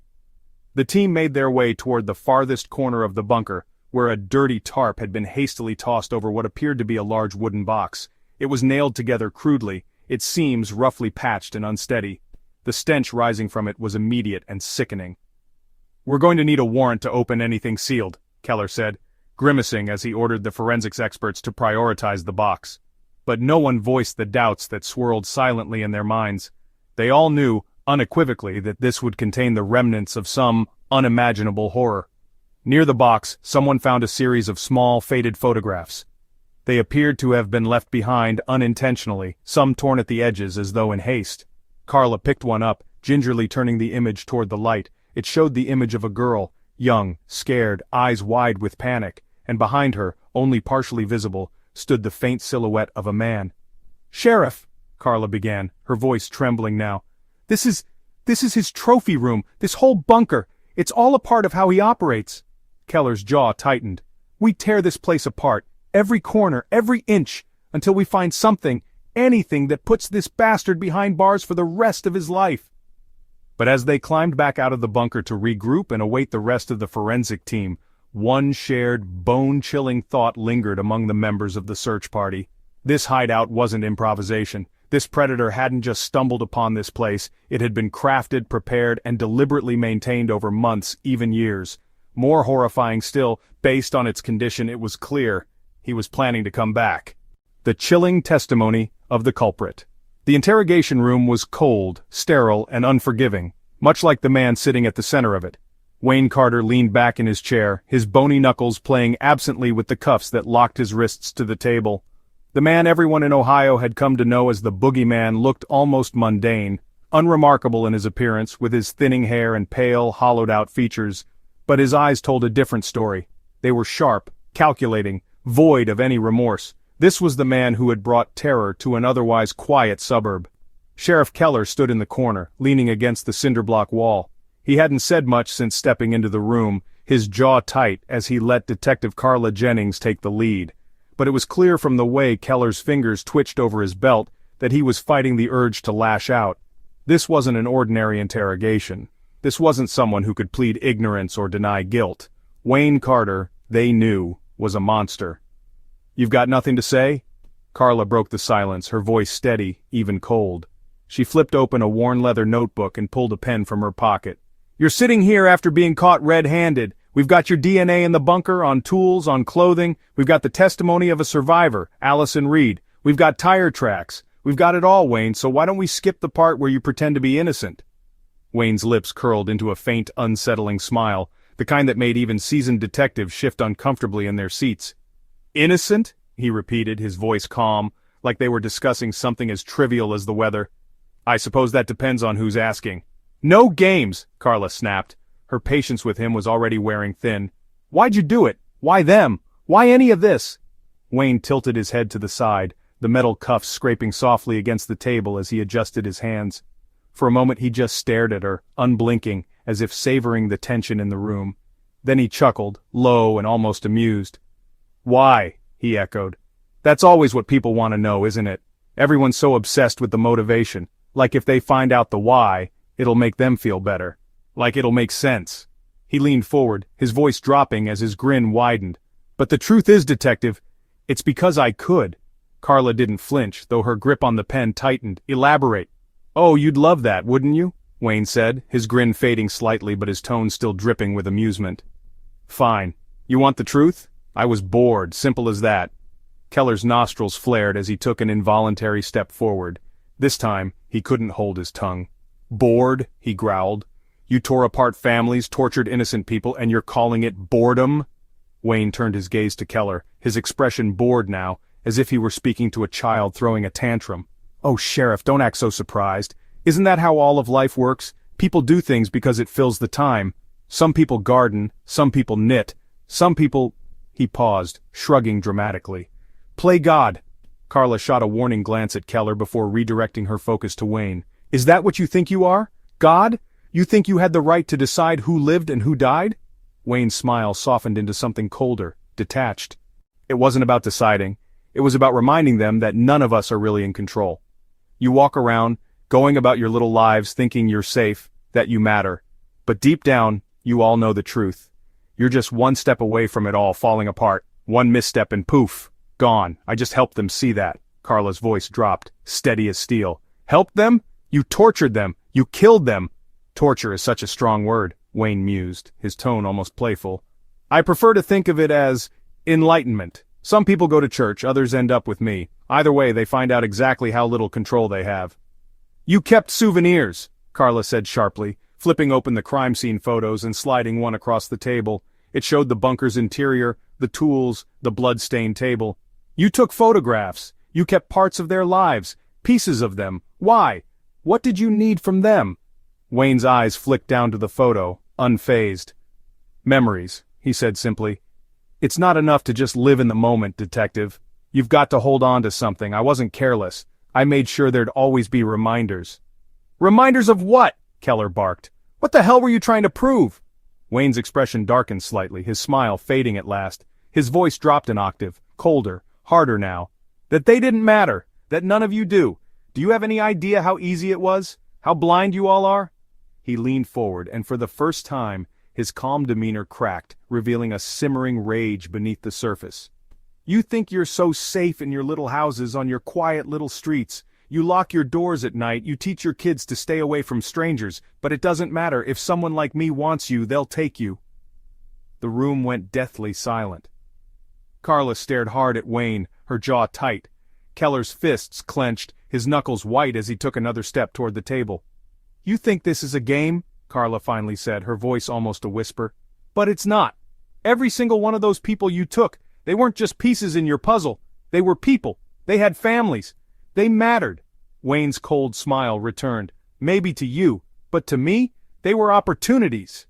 The team made their way toward the farthest corner of the bunker, where a dirty tarp had been hastily tossed over what appeared to be a large wooden box. It was nailed together crudely, its seams roughly patched and unsteady. The stench rising from it was immediate and sickening. "We're going to need a warrant to open anything sealed," Keller said, grimacing as he ordered the forensics experts to prioritize the box. But no one voiced the doubts that swirled silently in their minds. They all knew, unequivocally, that this would contain the remnants of some unimaginable horror. Near the box, someone found a series of small, faded photographs. They appeared to have been left behind unintentionally, some torn at the edges as though in haste. Carla picked one up, gingerly turning the image toward the light. It showed the image of a girl, young, scared, eyes wide with panic. and behind her, only partially visible, stood the faint silhouette of a man. "Sheriff," Carla began, her voice trembling now. This is his trophy room, this whole bunker. It's all a part of how he operates." Keller's jaw tightened. "We tear this place apart, every corner, every inch, until we find something, anything that puts this bastard behind bars for the rest of his life." But as they climbed back out of the bunker to regroup and await the rest of the forensic team, one shared, bone-chilling thought lingered among the members of the search party. This hideout wasn't improvisation. This predator hadn't just stumbled upon this place, it had been crafted, prepared, and deliberately maintained over months, even years. More horrifying still, based on its condition, it was clear he was planning to come back. The chilling testimony of the culprit. The interrogation room was cold, sterile, and unforgiving, much like the man sitting at the center of it. Wayne Carter leaned back in his chair, his bony knuckles playing absently with the cuffs that locked his wrists to the table. The man everyone in Ohio had come to know as the Boogeyman looked almost mundane, unremarkable in his appearance, with his thinning hair and pale, hollowed-out features, but his eyes told a different story. They were sharp, calculating, void of any remorse. This was the man who had brought terror to an otherwise quiet suburb. Sheriff Keller stood in the corner, leaning against the cinder-block wall. He hadn't said much since stepping into the room, his jaw tight as he let Detective Carla Jennings take the lead. But it was clear from the way Keller's fingers twitched over his belt that he was fighting the urge to lash out. This wasn't an ordinary interrogation. This wasn't someone who could plead ignorance or deny guilt. Wayne Carter, they knew, was a monster. "You've got nothing to say?" Carla broke the silence, her voice steady, even cold. She flipped open a worn leather notebook and pulled a pen from her pocket. "You're sitting here after being caught red-handed. We've got your DNA in the bunker, on tools, on clothing. We've got the testimony of a survivor, Allison Reed. We've got tire tracks. We've got it all, Wayne, so why don't we skip the part where you pretend to be innocent?" Wayne's lips curled into a faint, unsettling smile, the kind that made even seasoned detectives shift uncomfortably in their seats. "Innocent?" he repeated, his voice calm, like they were discussing something as trivial as the weather. "I suppose that depends on who's asking." "No games!" Carla snapped. Her patience with him was already wearing thin. "Why'd you do it? Why them? Why any of this?" Wayne tilted his head to the side, the metal cuffs scraping softly against the table as he adjusted his hands. For a moment he just stared at her, unblinking, as if savoring the tension in the room. Then he chuckled, low and almost amused. "Why?" he echoed. "That's always what people want to know, isn't it? Everyone's so obsessed with the motivation, like if they find out the why, it'll make them feel better. Like it'll make sense." He leaned forward, his voice dropping as his grin widened. "But the truth is, Detective, it's because I could." Carla didn't flinch, though her grip on the pen tightened. "Elaborate." "Oh, you'd love that, wouldn't you?" Wayne said, his grin fading slightly but his tone still dripping with amusement. "Fine. You want the truth? I was bored, simple as that." Keller's nostrils flared as he took an involuntary step forward. This time, he couldn't hold his tongue. "Bored?" he growled. "You tore apart families, tortured innocent people, and you're calling it boredom?" Wayne turned his gaze to Keller, his expression bored now, as if he were speaking to a child throwing a tantrum. "Oh, Sheriff, don't act so surprised. Isn't that how all of life works? People do things because it fills the time. Some people garden, some people knit, some people—" He paused, shrugging dramatically. "Play God." Carla shot a warning glance at Keller before redirecting her focus to Wayne. "Is that what you think you are? God? You think you had the right to decide who lived and who died?" Wayne's smile softened into something colder, detached. "It wasn't about deciding. It was about reminding them that none of us are really in control. You walk around, going about your little lives thinking you're safe, that you matter. But deep down, you all know the truth. You're just one step away from it all falling apart. One misstep and poof, gone. I just helped them see that." Carla's voice dropped, steady as steel. "Helped them? You tortured them. You killed them." "Torture is such a strong word," Wayne mused, his tone almost playful. "I prefer to think of it as enlightenment. Some people go to church, others end up with me. Either way, they find out exactly how little control they have." "You kept souvenirs," Carla said sharply, flipping open the crime scene photos and sliding one across the table. It showed the bunker's interior, the tools, the blood-stained table. "You took photographs. You kept parts of their lives, pieces of them. Why? What did you need from them?" Wayne's eyes flicked down to the photo, unfazed. "Memories," he said simply. It's not enough to just live in the moment, detective. You've got to hold on to something. I wasn't careless. I made sure there'd always be reminders. Reminders of what? Keller barked. What the hell were you trying to prove? Wayne's expression darkened slightly, his smile fading at last. His voice dropped an octave, colder, harder now. That they didn't matter. That none of you do. Do you have any idea how easy it was? How blind you all are? He leaned forward, and for the first time, his calm demeanor cracked, revealing a simmering rage beneath the surface. You think you're so safe in your little houses on your quiet little streets. You lock your doors at night, you teach your kids to stay away from strangers, but it doesn't matter. If someone like me wants you, they'll take you. The room went deathly silent. Carla stared hard at Wayne, her jaw tight. Keller's fists clenched, his knuckles white as he took another step toward the table. You think this is a game? Carla finally said, her voice almost a whisper. But it's not. Every single one of those people you took, they weren't just pieces in your puzzle. They were people. They had families. They mattered. Wayne's cold smile returned. Maybe to you, but to me, they were opportunities.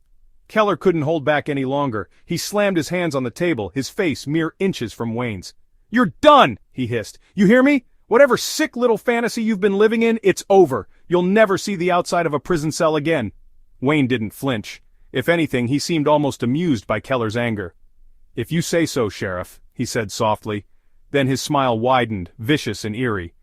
Keller couldn't hold back any longer. He slammed his hands on the table, his face mere inches from Wayne's. You're done, he hissed. You hear me? Whatever sick little fantasy you've been living in, it's over. You'll never see the outside of a prison cell again. Wayne didn't flinch. If anything, he seemed almost amused by Keller's anger. If you say so, Sheriff, he said softly. Then his smile widened, vicious and eerie.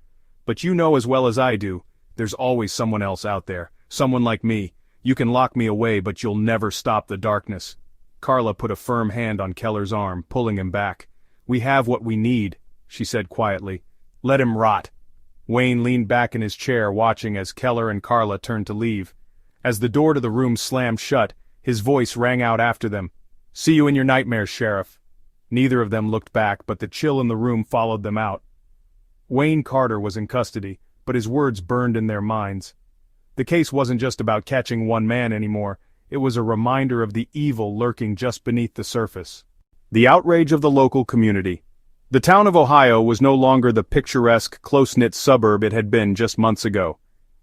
But you know as well as I do, there's always someone else out there. Someone like me. You can lock me away, but you'll never stop the darkness. Carla put a firm hand on Keller's arm, pulling him back. We have what we need, she said quietly. Let him rot. Wayne leaned back in his chair, watching as Keller and Carla turned to leave. As the door to the room slammed shut, his voice rang out after them. See you in your nightmares, Sheriff. Neither of them looked back, but the chill in the room followed them out. Wayne Carter was in custody, but his words burned in their minds. The case wasn't just about catching one man anymore. It was a reminder of the evil lurking just beneath the surface. The outrage of the local community. The town of Ohio was no longer the picturesque, close-knit suburb it had been just months ago.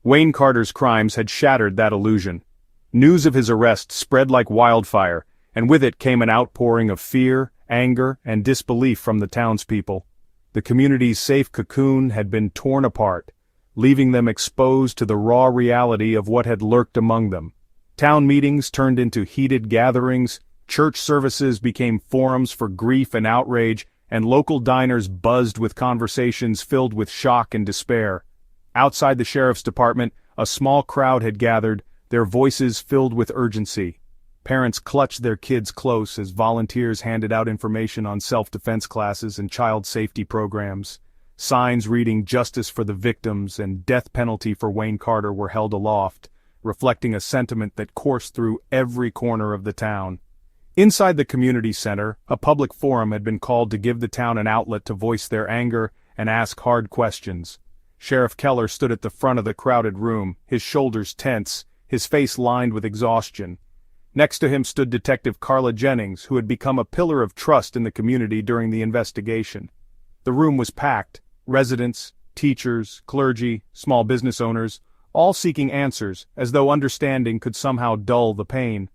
Wayne Carter's crimes had shattered that illusion. News of his arrest spread like wildfire, and with it came an outpouring of fear, anger, and disbelief from the townspeople. The community's safe cocoon had been torn apart, leaving them exposed to the raw reality of what had lurked among them. Town meetings turned into heated gatherings, church services became forums for grief and outrage, and local diners buzzed with conversations filled with shock and despair. Outside the sheriff's department, a small crowd had gathered, their voices filled with urgency. Parents clutched their kids close as volunteers handed out information on self-defense classes and child safety programs. Signs reading "Justice for the Victims" and "Death Penalty for Wayne Carter" were held aloft, reflecting a sentiment that coursed through every corner of the town. Inside the community center, a public forum had been called to give the town an outlet to voice their anger and ask hard questions. Sheriff Keller stood at the front of the crowded room, his shoulders tense, his face lined with exhaustion. Next to him stood Detective Carla Jennings, who had become a pillar of trust in the community during the investigation. The room was packed, residents, teachers, clergy, small business owners, all seeking answers, as though understanding could somehow dull the pain.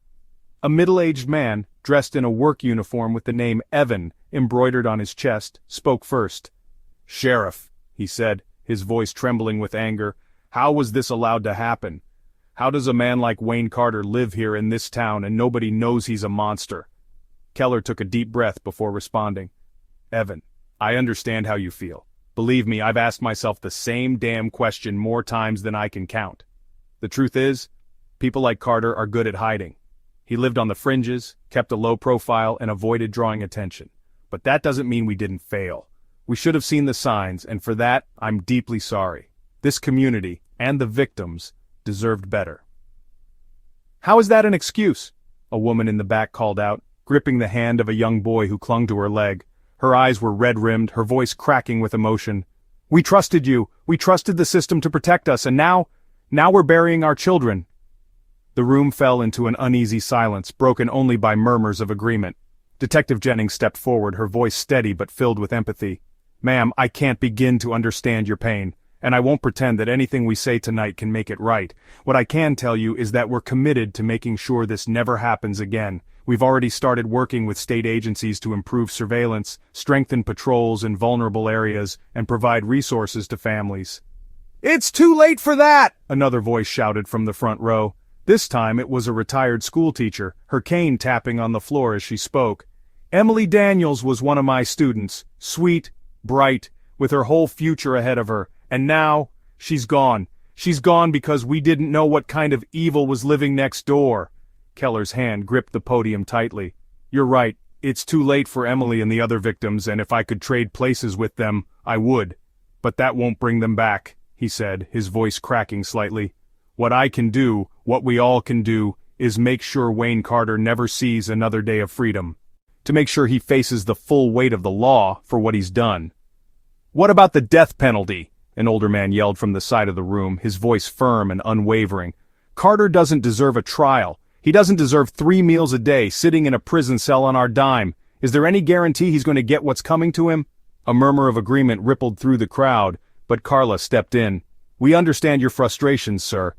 A middle-aged man, dressed in a work uniform with the name Evan embroidered on his chest, spoke first. "Sheriff," he said, his voice trembling with anger, "how was this allowed to happen? How does a man like Wayne Carter live here in this town and nobody knows he's a monster?" Keller took a deep breath before responding. "Evan, I understand how you feel. Believe me, I've asked myself the same damn question more times than I can count. The truth is, people like Carter are good at hiding. He lived on the fringes, kept a low profile, and avoided drawing attention. But that doesn't mean we didn't fail. We should have seen the signs, and for that, I'm deeply sorry. This community, and the victims, deserved better." "How is that an excuse?" a woman in the back called out, gripping the hand of a young boy who clung to her leg. Her eyes were red-rimmed, her voice cracking with emotion. "We trusted you. We trusted the system to protect us, and now we're burying our children." The room fell into an uneasy silence, broken only by murmurs of agreement. Detective Jennings stepped forward, her voice steady but filled with empathy. "Ma'am, I can't begin to understand your pain, and I won't pretend that anything we say tonight can make it right. What I can tell you is that we're committed to making sure this never happens again. We've already started working with state agencies to improve surveillance, strengthen patrols in vulnerable areas, and provide resources to families." "It's too late for that!" another voice shouted from the front row. This time it was a retired schoolteacher, her cane tapping on the floor as she spoke. "Emily Daniels was one of my students, sweet, bright, with her whole future ahead of her, and now, she's gone. She's gone because we didn't know what kind of evil was living next door." Keller's hand gripped the podium tightly. "You're right, it's too late for Emily and the other victims, and if I could trade places with them, I would. But that won't bring them back," he said, his voice cracking slightly. "What I can do, what we all can do, is make sure Wayne Carter never sees another day of freedom. To make sure he faces the full weight of the law for what he's done." "What about the death penalty?" an older man yelled from the side of the room, his voice firm and unwavering. "Carter doesn't deserve a trial. He doesn't deserve 3 meals a day, sitting in a prison cell on our dime. Is there any guarantee he's going to get what's coming to him?" A murmur of agreement rippled through the crowd, but Carla stepped in. "We understand your frustrations, sir.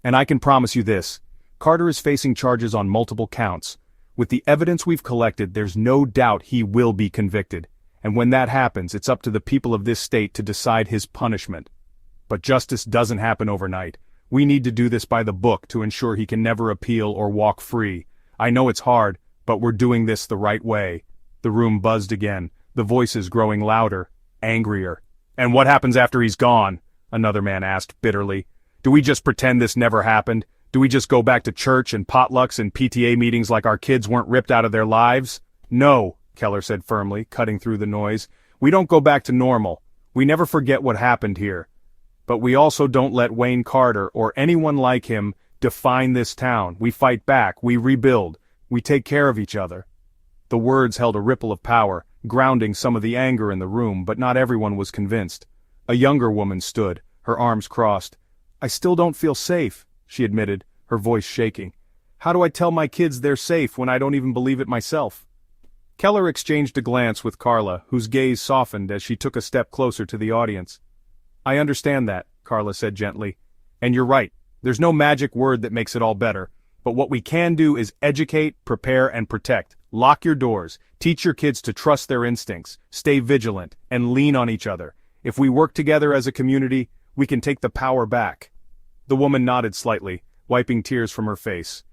And I can promise you this. Carter is facing charges on multiple counts. With the evidence we've collected, there's no doubt he will be convicted. And when that happens, it's up to the people of this state to decide his punishment. But justice doesn't happen overnight. We need to do this by the book to ensure he can never appeal or walk free. I know it's hard, but we're doing this the right way." The room buzzed again, the voices growing louder, angrier. "And what happens after he's gone?" another man asked bitterly. "Do we just pretend this never happened? Do we just go back to church and potlucks and PTA meetings like our kids weren't ripped out of their lives?" "No," Keller said firmly, cutting through the noise. "We don't go back to normal. We never forget what happened here. But we also don't let Wayne Carter or anyone like him define this town. We fight back, we rebuild, we take care of each other." The words held a ripple of power, grounding some of the anger in the room, but not everyone was convinced. A younger woman stood, her arms crossed. "I still don't feel safe," she admitted, her voice shaking. "How do I tell my kids they're safe when I don't even believe it myself?" Keller exchanged a glance with Carla, whose gaze softened as she took a step closer to the audience. "I understand that," Carla said gently. "And you're right, there's no magic word that makes it all better. But what we can do is educate, prepare, and protect. Lock your doors, teach your kids to trust their instincts, stay vigilant, and lean on each other. If we work together as a community, we can take the power back." The woman nodded slightly, wiping tears from her face.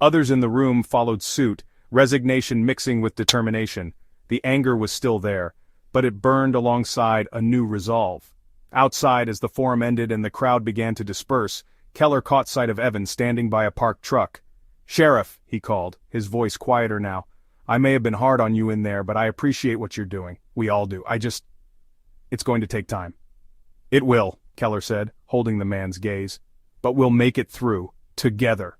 Others in the room followed suit, resignation mixing with determination. The anger was still there, but it burned alongside a new resolve. Outside, as the forum ended and the crowd began to disperse, Keller caught sight of Evan standing by a parked truck. "Sheriff," he called, his voice quieter now. "I may have been hard on you in there, but I appreciate what you're doing. We all do. It's going to take time." "It will," Keller said, holding the man's gaze. "But we'll make it through, together."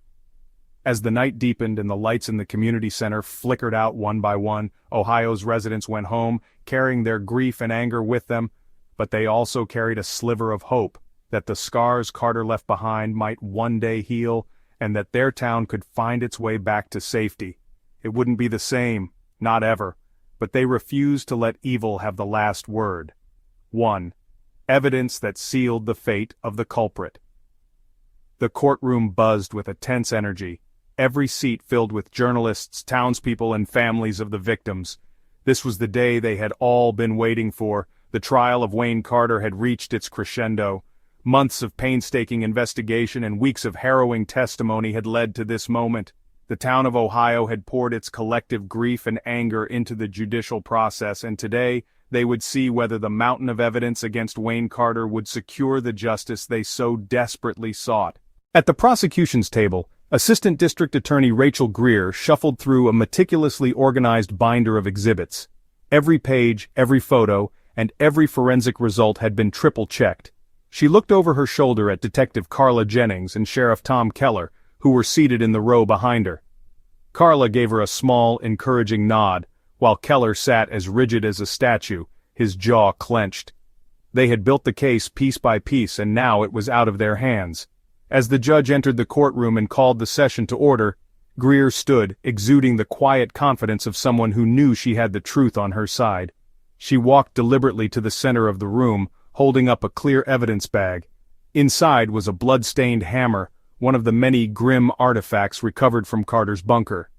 As the night deepened and the lights in the community center flickered out one by one, Ohio's residents went home, carrying their grief and anger with them, but they also carried a sliver of hope that the scars Carter left behind might one day heal, and that their town could find its way back to safety. It wouldn't be the same, not ever, but they refused to let evil have the last word. 1. Evidence that sealed the fate of the culprit. The courtroom buzzed with a tense energy, every seat filled with journalists, townspeople, and families of the victims. This was the day they had all been waiting for. The trial of Wayne Carter had reached its crescendo. Months of painstaking investigation and weeks of harrowing testimony had led to this moment. The town of Ohio had poured its collective grief and anger into the judicial process, and today they would see whether the mountain of evidence against Wayne Carter would secure the justice they so desperately sought. At the prosecution's table, Assistant District Attorney Rachel Greer shuffled through a meticulously organized binder of exhibits. Every page, every photo, and every forensic result had been triple-checked. She looked over her shoulder at Detective Carla Jennings and Sheriff Tom Keller, who were seated in the row behind her. Carla gave her a small, encouraging nod, while Keller sat as rigid as a statue, his jaw clenched. They had built the case piece by piece, and now it was out of their hands. As the judge entered the courtroom and called the session to order, Greer stood, exuding the quiet confidence of someone who knew she had the truth on her side. She walked deliberately to the center of the room, holding up a clear evidence bag. Inside was a blood-stained hammer, one of the many grim artifacts recovered from Carter's bunker.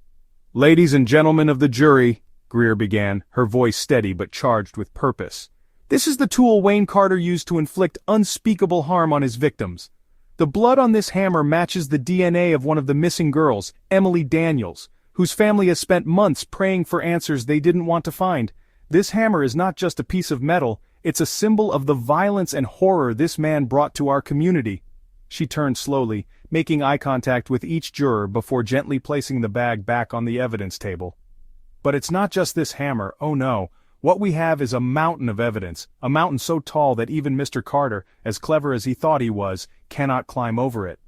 "Ladies and gentlemen of the jury," Greer began, her voice steady but charged with purpose. "This is the tool Wayne Carter used to inflict unspeakable harm on his victims. The blood on this hammer matches the DNA of one of the missing girls, Emily Daniels, whose family has spent months praying for answers they didn't want to find. This hammer is not just a piece of metal, it's a symbol of the violence and horror this man brought to our community." She turned slowly, making eye contact with each juror before gently placing the bag back on the evidence table. "But it's not just this hammer, oh no. What we have is a mountain of evidence, a mountain so tall that even Mr. Carter, as clever as he thought he was, cannot climb over it."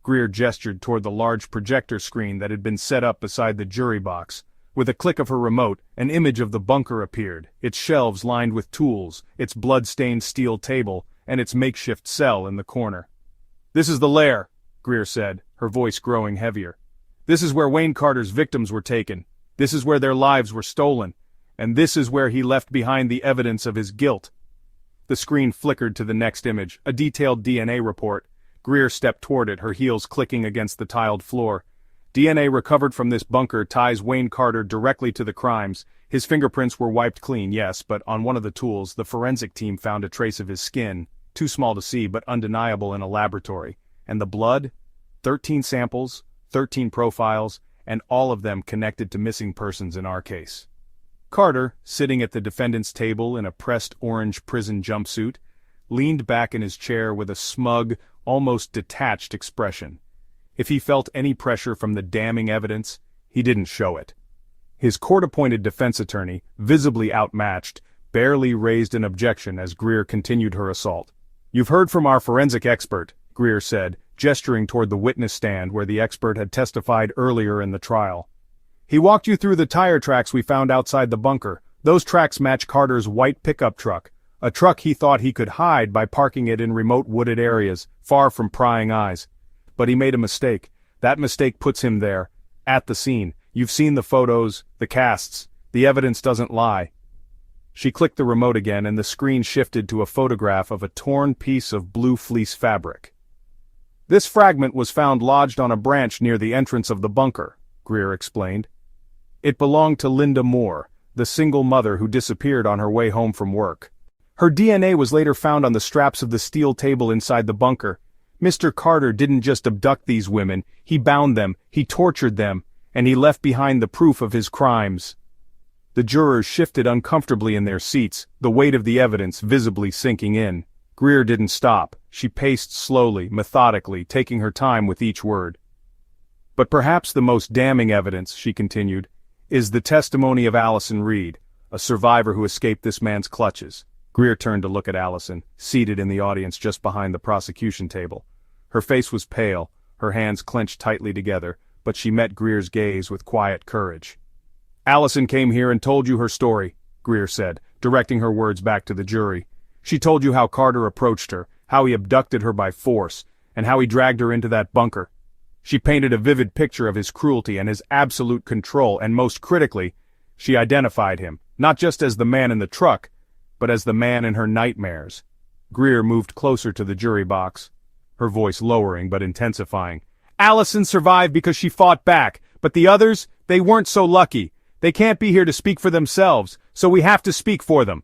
Greer gestured toward the large projector screen that had been set up beside the jury box. With a click of her remote, an image of the bunker appeared, its shelves lined with tools, its blood-stained steel table, and its makeshift cell in the corner. "This is the lair," Greer said, her voice growing heavier. "This is where Wayne Carter's victims were taken. This is where their lives were stolen. And this is where he left behind the evidence of his guilt." The screen flickered to the next image, a detailed DNA report. Greer stepped toward it, her heels clicking against the tiled floor. "DNA recovered from this bunker ties Wayne Carter directly to the crimes. His fingerprints were wiped clean, yes, but on one of the tools, the forensic team found a trace of his skin, too small to see but undeniable in a laboratory. And the blood? 13 samples, 13 profiles, and all of them connected to missing persons in our case." Carter, sitting at the defendant's table in a pressed orange prison jumpsuit, leaned back in his chair with a smug, almost detached expression. If he felt any pressure from the damning evidence, he didn't show it. His court-appointed defense attorney, visibly outmatched, barely raised an objection as Greer continued her assault. "You've heard from our forensic expert," Greer said, gesturing toward the witness stand where the expert had testified earlier in the trial. "He walked you through the tire tracks we found outside the bunker. Those tracks match Carter's white pickup truck, a truck he thought he could hide by parking it in remote wooded areas, far from prying eyes. But he made a mistake. That mistake puts him there, at the scene. You've seen the photos, the casts. The evidence doesn't lie." She clicked the remote again and the screen shifted to a photograph of a torn piece of blue fleece fabric. "This fragment was found lodged on a branch near the entrance of the bunker," Greer explained. "It belonged to Linda Moore, the single mother who disappeared on her way home from work. Her DNA was later found on the straps of the steel table inside the bunker. Mr. Carter didn't just abduct these women, he bound them, he tortured them, and he left behind the proof of his crimes." The jurors shifted uncomfortably in their seats, the weight of the evidence visibly sinking in. Greer didn't stop. She paced slowly, methodically, taking her time with each word. "But perhaps the most damning evidence," she continued, "is the testimony of Allison Reed, a survivor who escaped this man's clutches." Greer turned to look at Allison, seated in the audience just behind the prosecution table. Her face was pale, her hands clenched tightly together, but she met Greer's gaze with quiet courage. "Allison came here and told you her story," Greer said, directing her words back to the jury. "She told you how Carter approached her, how he abducted her by force, and how he dragged her into that bunker. She painted a vivid picture of his cruelty and his absolute control, and most critically, she identified him, not just as the man in the truck, but as the man in her nightmares." Greer moved closer to the jury box, her voice lowering but intensifying. "Allison survived because she fought back, but the others, they weren't so lucky. They can't be here to speak for themselves, so we have to speak for them."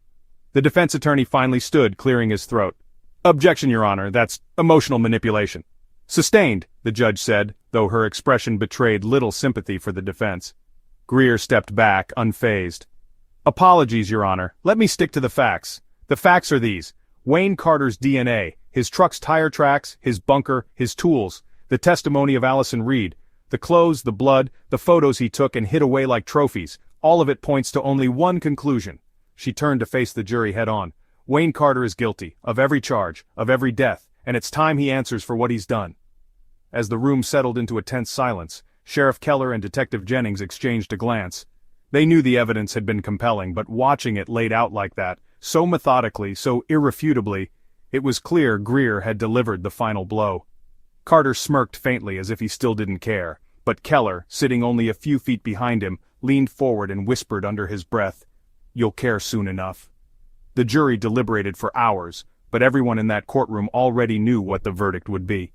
The defense attorney finally stood, clearing his throat. "Objection, Your Honor, that's emotional manipulation." "Sustained," the judge said, though her expression betrayed little sympathy for the defense. Greer stepped back, unfazed. "Apologies, Your Honor. Let me stick to the facts. The facts are these. Wayne Carter's DNA, his truck's tire tracks, his bunker, his tools, the testimony of Allison Reed, the clothes, the blood, the photos he took and hid away like trophies, all of it points to only one conclusion." She turned to face the jury head-on. "Wayne Carter is guilty, of every charge, of every death, and it's time he answers for what he's done." As the room settled into a tense silence, Sheriff Keller and Detective Jennings exchanged a glance. They knew the evidence had been compelling, but watching it laid out like that, so methodically, so irrefutably, it was clear Greer had delivered the final blow. Carter smirked faintly as if he still didn't care, but Keller, sitting only a few feet behind him, leaned forward and whispered under his breath, "You'll care soon enough." The jury deliberated for hours, but everyone in that courtroom already knew what the verdict would be.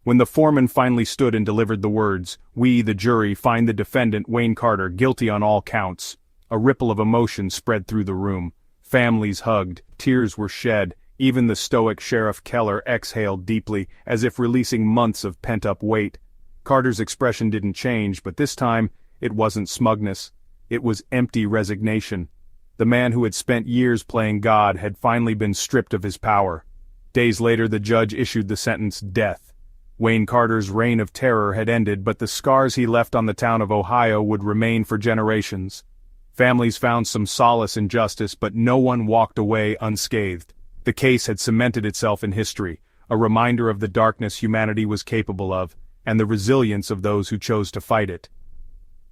When the foreman finally stood and delivered the words, "We, the jury, find the defendant, Wayne Carter, guilty on all counts," a ripple of emotion spread through the room. Families hugged, tears were shed, even the stoic Sheriff Keller exhaled deeply, as if releasing months of pent-up weight. Carter's expression didn't change, but this time, it wasn't smugness. It was empty resignation. The man who had spent years playing God had finally been stripped of his power. Days later the judge issued the sentence, death. Wayne Carter's reign of terror had ended, but the scars he left on the town of Ohio would remain for generations. Families found some solace in justice, but no one walked away unscathed. The case had cemented itself in history, a reminder of the darkness humanity was capable of, and the resilience of those who chose to fight it.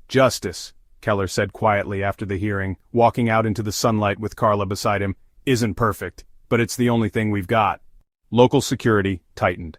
Justice, Keller said quietly after the hearing, walking out into the sunlight with Carla beside him, isn't perfect, but it's the only thing we've got. Local security tightened.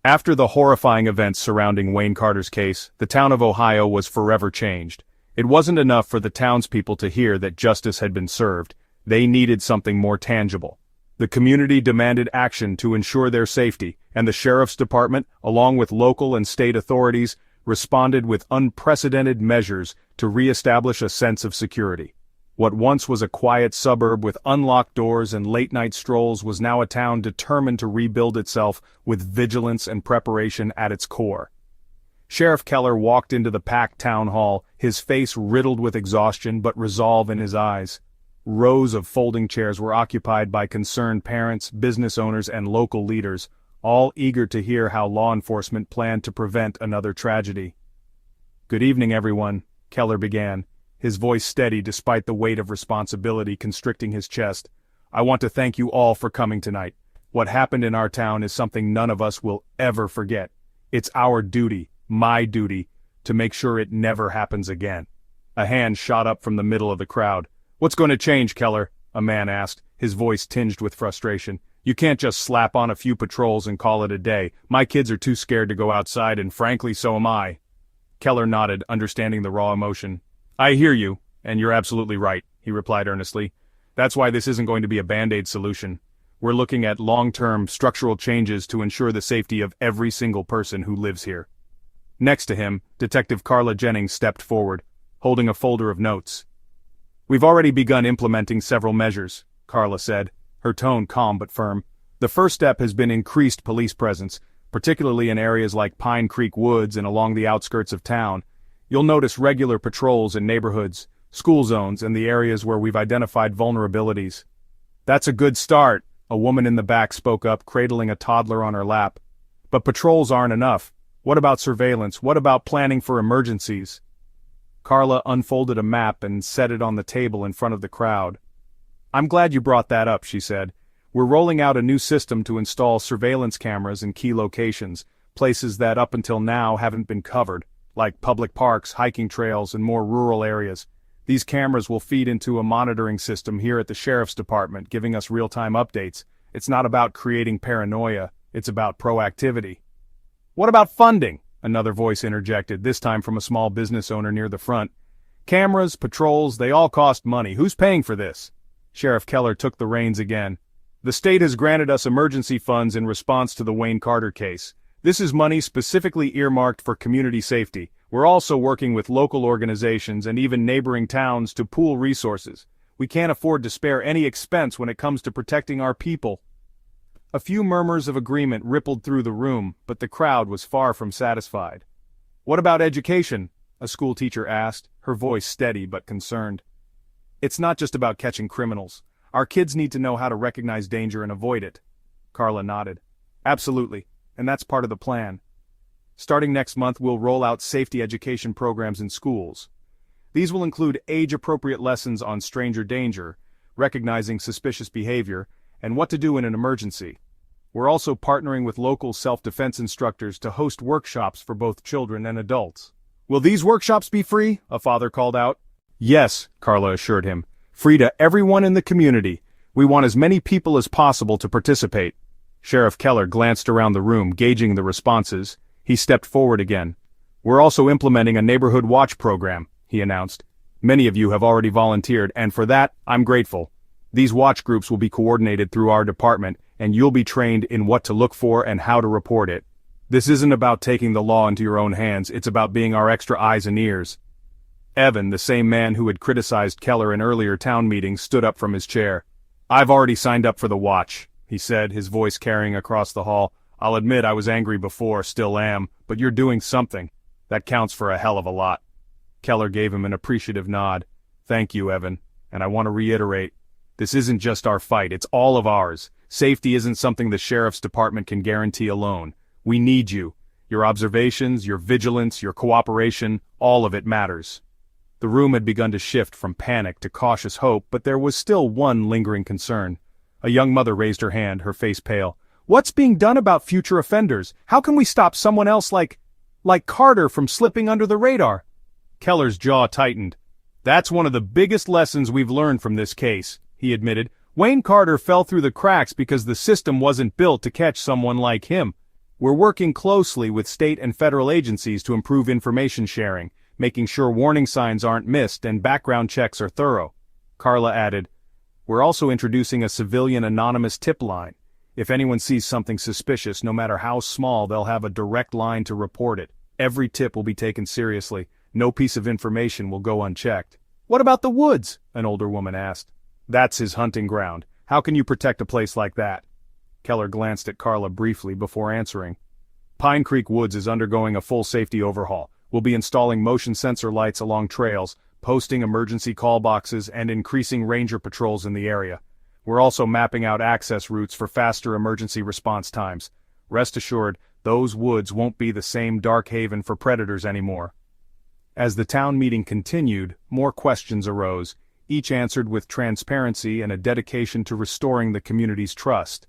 After the horrifying events surrounding Wayne Carter's case, the town of Ohio was forever changed. It wasn't enough for the townspeople to hear that justice had been served. They needed something more tangible. The community demanded action to ensure their safety, and the sheriff's department, along with local and state authorities, responded with unprecedented measures to re-establish a sense of security. What once was a quiet suburb with unlocked doors and late-night strolls was now a town determined to rebuild itself with vigilance and preparation at its core. Sheriff Keller walked into the packed town hall, his face riddled with exhaustion but resolve in his eyes. Rows of folding chairs were occupied by concerned parents, business owners, and local leaders, all eager to hear how law enforcement planned to prevent another tragedy. "Good evening, everyone," Keller began, his voice steady despite the weight of responsibility constricting his chest. "I want to thank you all for coming tonight. What happened in our town is something none of us will ever forget. It's our duty, my duty, to make sure it never happens again." A hand shot up from the middle of the crowd. "What's going to change, Keller?" a man asked, his voice tinged with frustration. "You can't just slap on a few patrols and call it a day. My kids are too scared to go outside, and frankly so am I." Keller nodded, understanding the raw emotion. "I hear you, and you're absolutely right," he replied earnestly. "That's why this isn't going to be a Band-Aid solution. We're looking at long-term, structural changes to ensure the safety of every single person who lives here." Next to him, Detective Carla Jennings stepped forward, holding a folder of notes. "We've already begun implementing several measures," Carla said, her tone calm but firm. "The first step has been increased police presence, particularly in areas like Pine Creek Woods and along the outskirts of town. You'll notice regular patrols in neighborhoods, school zones, and the areas where we've identified vulnerabilities." "That's a good start," a woman in the back spoke up, cradling a toddler on her lap. "But patrols aren't enough. What about surveillance? What about planning for emergencies?" Carla unfolded a map and set it on the table in front of the crowd. "I'm glad you brought that up," she said. "We're rolling out a new system to install surveillance cameras in key locations, places that up until now haven't been covered, like public parks, hiking trails, and more rural areas. These cameras will feed into a monitoring system here at the Sheriff's Department, giving us real-time updates. It's not about creating paranoia, it's about proactivity." "What about funding?" another voice interjected, this time from a small business owner near the front. "Cameras, patrols, they all cost money. Who's paying for this?" Sheriff Keller took the reins again. "The state has granted us emergency funds in response to the Wayne Carter case. This is money specifically earmarked for community safety. We're also working with local organizations and even neighboring towns to pool resources. We can't afford to spare any expense when it comes to protecting our people." A few murmurs of agreement rippled through the room, but the crowd was far from satisfied. "What about education?" a schoolteacher asked, her voice steady but concerned. "It's not just about catching criminals. Our kids need to know how to recognize danger and avoid it." Carla nodded. "Absolutely, and that's part of the plan. Starting next month, we'll roll out safety education programs in schools. These will include age-appropriate lessons on stranger danger, recognizing suspicious behavior, and what to do in an emergency. We're also partnering with local self-defense instructors to host workshops for both children and adults." "Will these workshops be free?" a father called out. "Yes," Carla assured him. "Free to everyone in the community. We want as many people as possible to participate." Sheriff Keller glanced around the room, gauging the responses. He stepped forward again. "We're also implementing a neighborhood watch program," he announced. "Many of you have already volunteered, and for that, I'm grateful. These watch groups will be coordinated through our department, and you'll be trained in what to look for and how to report it." This isn't about taking the law into your own hands, it's about being our extra eyes and ears. Evan, the same man who had criticized Keller in earlier town meetings, stood up from his chair. I've already signed up for the watch, he said, his voice carrying across the hall. I'll admit I was angry before, still am, but you're doing something. That counts for a hell of a lot. Keller gave him an appreciative nod. Thank you, Evan. And I want to reiterate, this isn't just our fight, it's all of ours. Safety isn't something the sheriff's department can guarantee alone. We need you. Your observations, your vigilance, your cooperation, all of it matters. The room had begun to shift from panic to cautious hope, but there was still one lingering concern. A young mother raised her hand, her face pale. What's being done about future offenders? How can we stop someone else like Carter from slipping under the radar? Keller's jaw tightened. That's one of the biggest lessons we've learned from this case, he admitted. Wayne Carter fell through the cracks because the system wasn't built to catch someone like him. We're working closely with state and federal agencies to improve information sharing, making sure warning signs aren't missed and background checks are thorough. Carla added, we're also introducing a civilian anonymous tip line. If anyone sees something suspicious, no matter how small, they'll have a direct line to report it. Every tip will be taken seriously. No piece of information will go unchecked. What about the woods? An older woman asked. That's his hunting ground. How can you protect a place like that? Keller glanced at Carla briefly before answering. Pine Creek Woods is undergoing a full safety overhaul. We'll be installing motion sensor lights along trails, posting emergency call boxes, and increasing ranger patrols in the area. We're also mapping out access routes for faster emergency response times. Rest assured, those woods won't be the same dark haven for predators anymore. As the town meeting continued, more questions arose, each answered with transparency and a dedication to restoring the community's trust.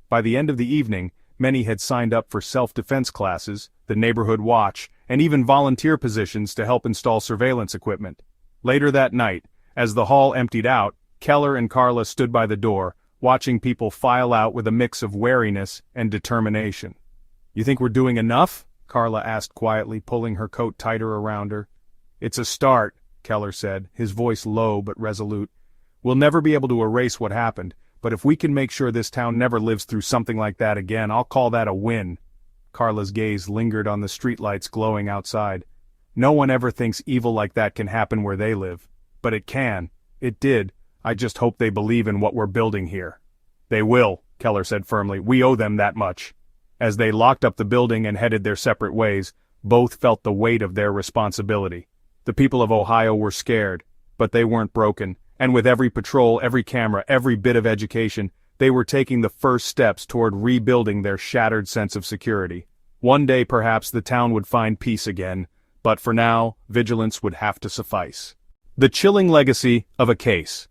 By the end of the evening, many had signed up for self-defense classes, the neighborhood watch, and even volunteer positions to help install surveillance equipment. Later that night, as the hall emptied out, Keller and Carla stood by the door, watching people file out with a mix of wariness and determination. You think we're doing enough? Carla asked quietly, pulling her coat tighter around her. It's a start, Keller said, his voice low but resolute. We'll never be able to erase what happened, but if we can make sure this town never lives through something like that again, I'll call that a win. Carla's gaze lingered on the streetlights glowing outside. No one ever thinks evil like that can happen where they live. But it can. It did. I just hope they believe in what we're building here. They will, Keller said firmly. We owe them that much. As they locked up the building and headed their separate ways, both felt the weight of their responsibility. The people of Ohio were scared, but they weren't broken, and with every patrol, every camera, every bit of education, they were taking the first steps toward rebuilding their shattered sense of security. One day perhaps the town would find peace again, but for now, vigilance would have to suffice. The chilling legacy of a case.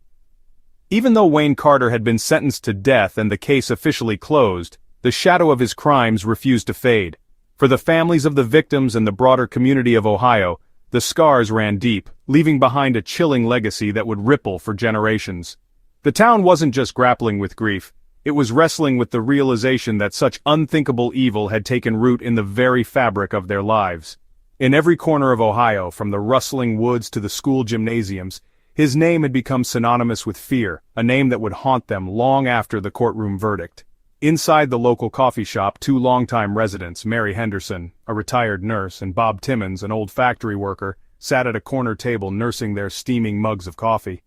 Even though Wayne Carter had been sentenced to death and the case officially closed, the shadow of his crimes refused to fade. For the families of the victims and the broader community of Ohio, the scars ran deep, leaving behind a chilling legacy that would ripple for generations. The town wasn't just grappling with grief, it was wrestling with the realization that such unthinkable evil had taken root in the very fabric of their lives. In every corner of Ohio, from the rustling woods to the school gymnasiums, his name had become synonymous with fear, a name that would haunt them long after the courtroom verdict. Inside the local coffee shop, two longtime residents, Mary Henderson, a retired nurse, and Bob Timmons, an old factory worker, sat at a corner table nursing their steaming mugs of coffee.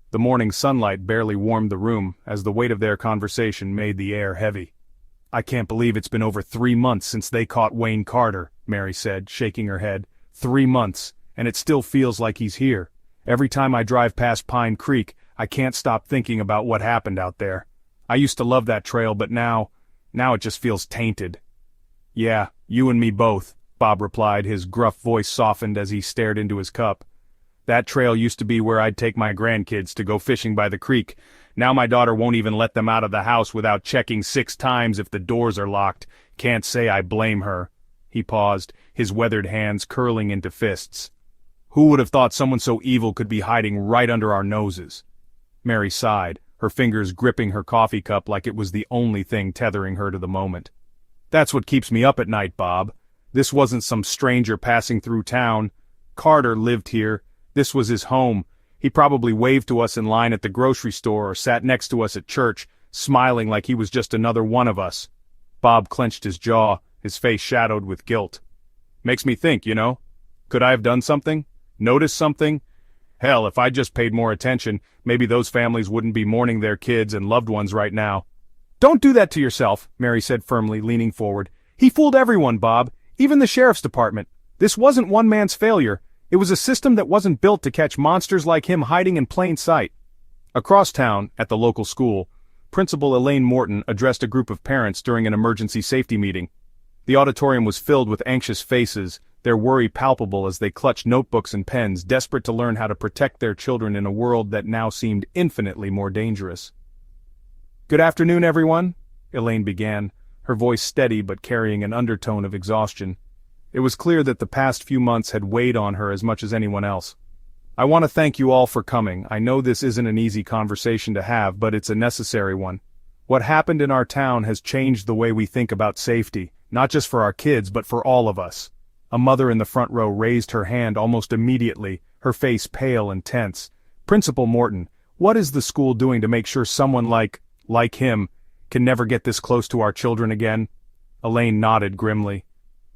The morning sunlight barely warmed the room, as the weight of their conversation made the air heavy. I can't believe it's been over 3 months since they caught Wayne Carter, Mary said, shaking her head. 3 months, and it still feels like he's here. Every time I drive past Pine Creek, I can't stop thinking about what happened out there. I used to love that trail, but now it just feels tainted. Yeah, you and me both, Bob replied, his gruff voice softened as he stared into his cup. That trail used to be where I'd take my grandkids to go fishing by the creek. Now my daughter won't even let them out of the house without checking 6 times if the doors are locked. Can't say I blame her. He paused, his weathered hands curling into fists. Who would have thought someone so evil could be hiding right under our noses? Mary sighed, her fingers gripping her coffee cup like it was the only thing tethering her to the moment. That's what keeps me up at night, Bob. This wasn't some stranger passing through town. Carter lived here. This was his home. He probably waved to us in line at the grocery store or sat next to us at church, smiling like he was just another one of us. Bob clenched his jaw, his face shadowed with guilt. Makes me think, you know? Could I have done something? Noticed something? Hell, if I just paid more attention, maybe those families wouldn't be mourning their kids and loved ones right now. Don't do that to yourself, Mary said firmly, leaning forward. He fooled everyone, Bob, even the sheriff's department. This wasn't one man's failure. It was a system that wasn't built to catch monsters like him hiding in plain sight. Across town, at the local school, Principal Elaine Morton addressed a group of parents during an emergency safety meeting. The auditorium was filled with anxious faces, their worry palpable as they clutched notebooks and pens, desperate to learn how to protect their children in a world that now seemed infinitely more dangerous. "Good afternoon, everyone," Elaine began, her voice steady but carrying an undertone of exhaustion. It was clear that the past few months had weighed on her as much as anyone else. "I want to thank you all for coming. I know this isn't an easy conversation to have, but it's a necessary one. What happened in our town has changed the way we think about safety, not just for our kids but for all of us." A mother in the front row raised her hand almost immediately, her face pale and tense. "Principal Morton, what is the school doing to make sure someone like him, can never get this close to our children again?" Elaine nodded grimly.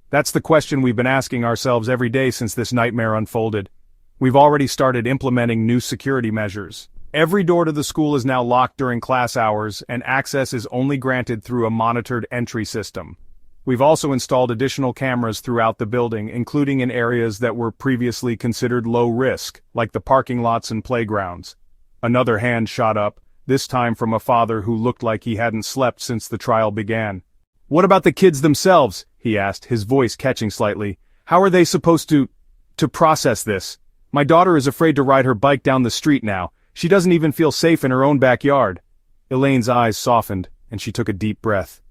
"That's the question we've been asking ourselves every day since this nightmare unfolded. We've already started implementing new security measures. Every door to the school is now locked during class hours, and access is only granted through a monitored entry system. We've also installed additional cameras throughout the building, including in areas that were previously considered low risk, like the parking lots and playgrounds." Another hand shot up, this time from a father who looked like he hadn't slept since the trial began. "What about the kids themselves?" he asked, his voice catching slightly. "How are they supposed to process this? My daughter is afraid to ride her bike down the street now. She doesn't even feel safe in her own backyard." Elaine's eyes softened, and she took a deep breath.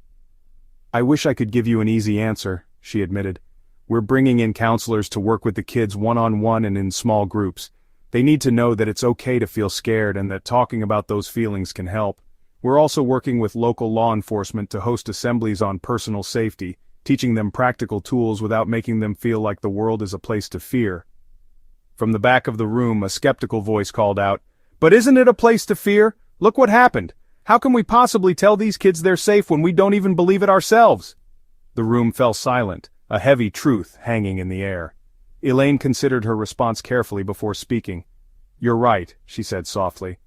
"I wish I could give you an easy answer," she admitted. "We're bringing in counselors to work with the kids one-on-one and in small groups. They need to know that it's okay to feel scared and that talking about those feelings can help. We're also working with local law enforcement to host assemblies on personal safety, teaching them practical tools without making them feel like the world is a place to fear." From the back of the room, a skeptical voice called out, "But isn't it a place to fear? Look what happened. How can we possibly tell these kids they're safe when we don't even believe it ourselves?" The room fell silent, a heavy truth hanging in the air. Elaine considered her response carefully before speaking. "You're right," she said softly.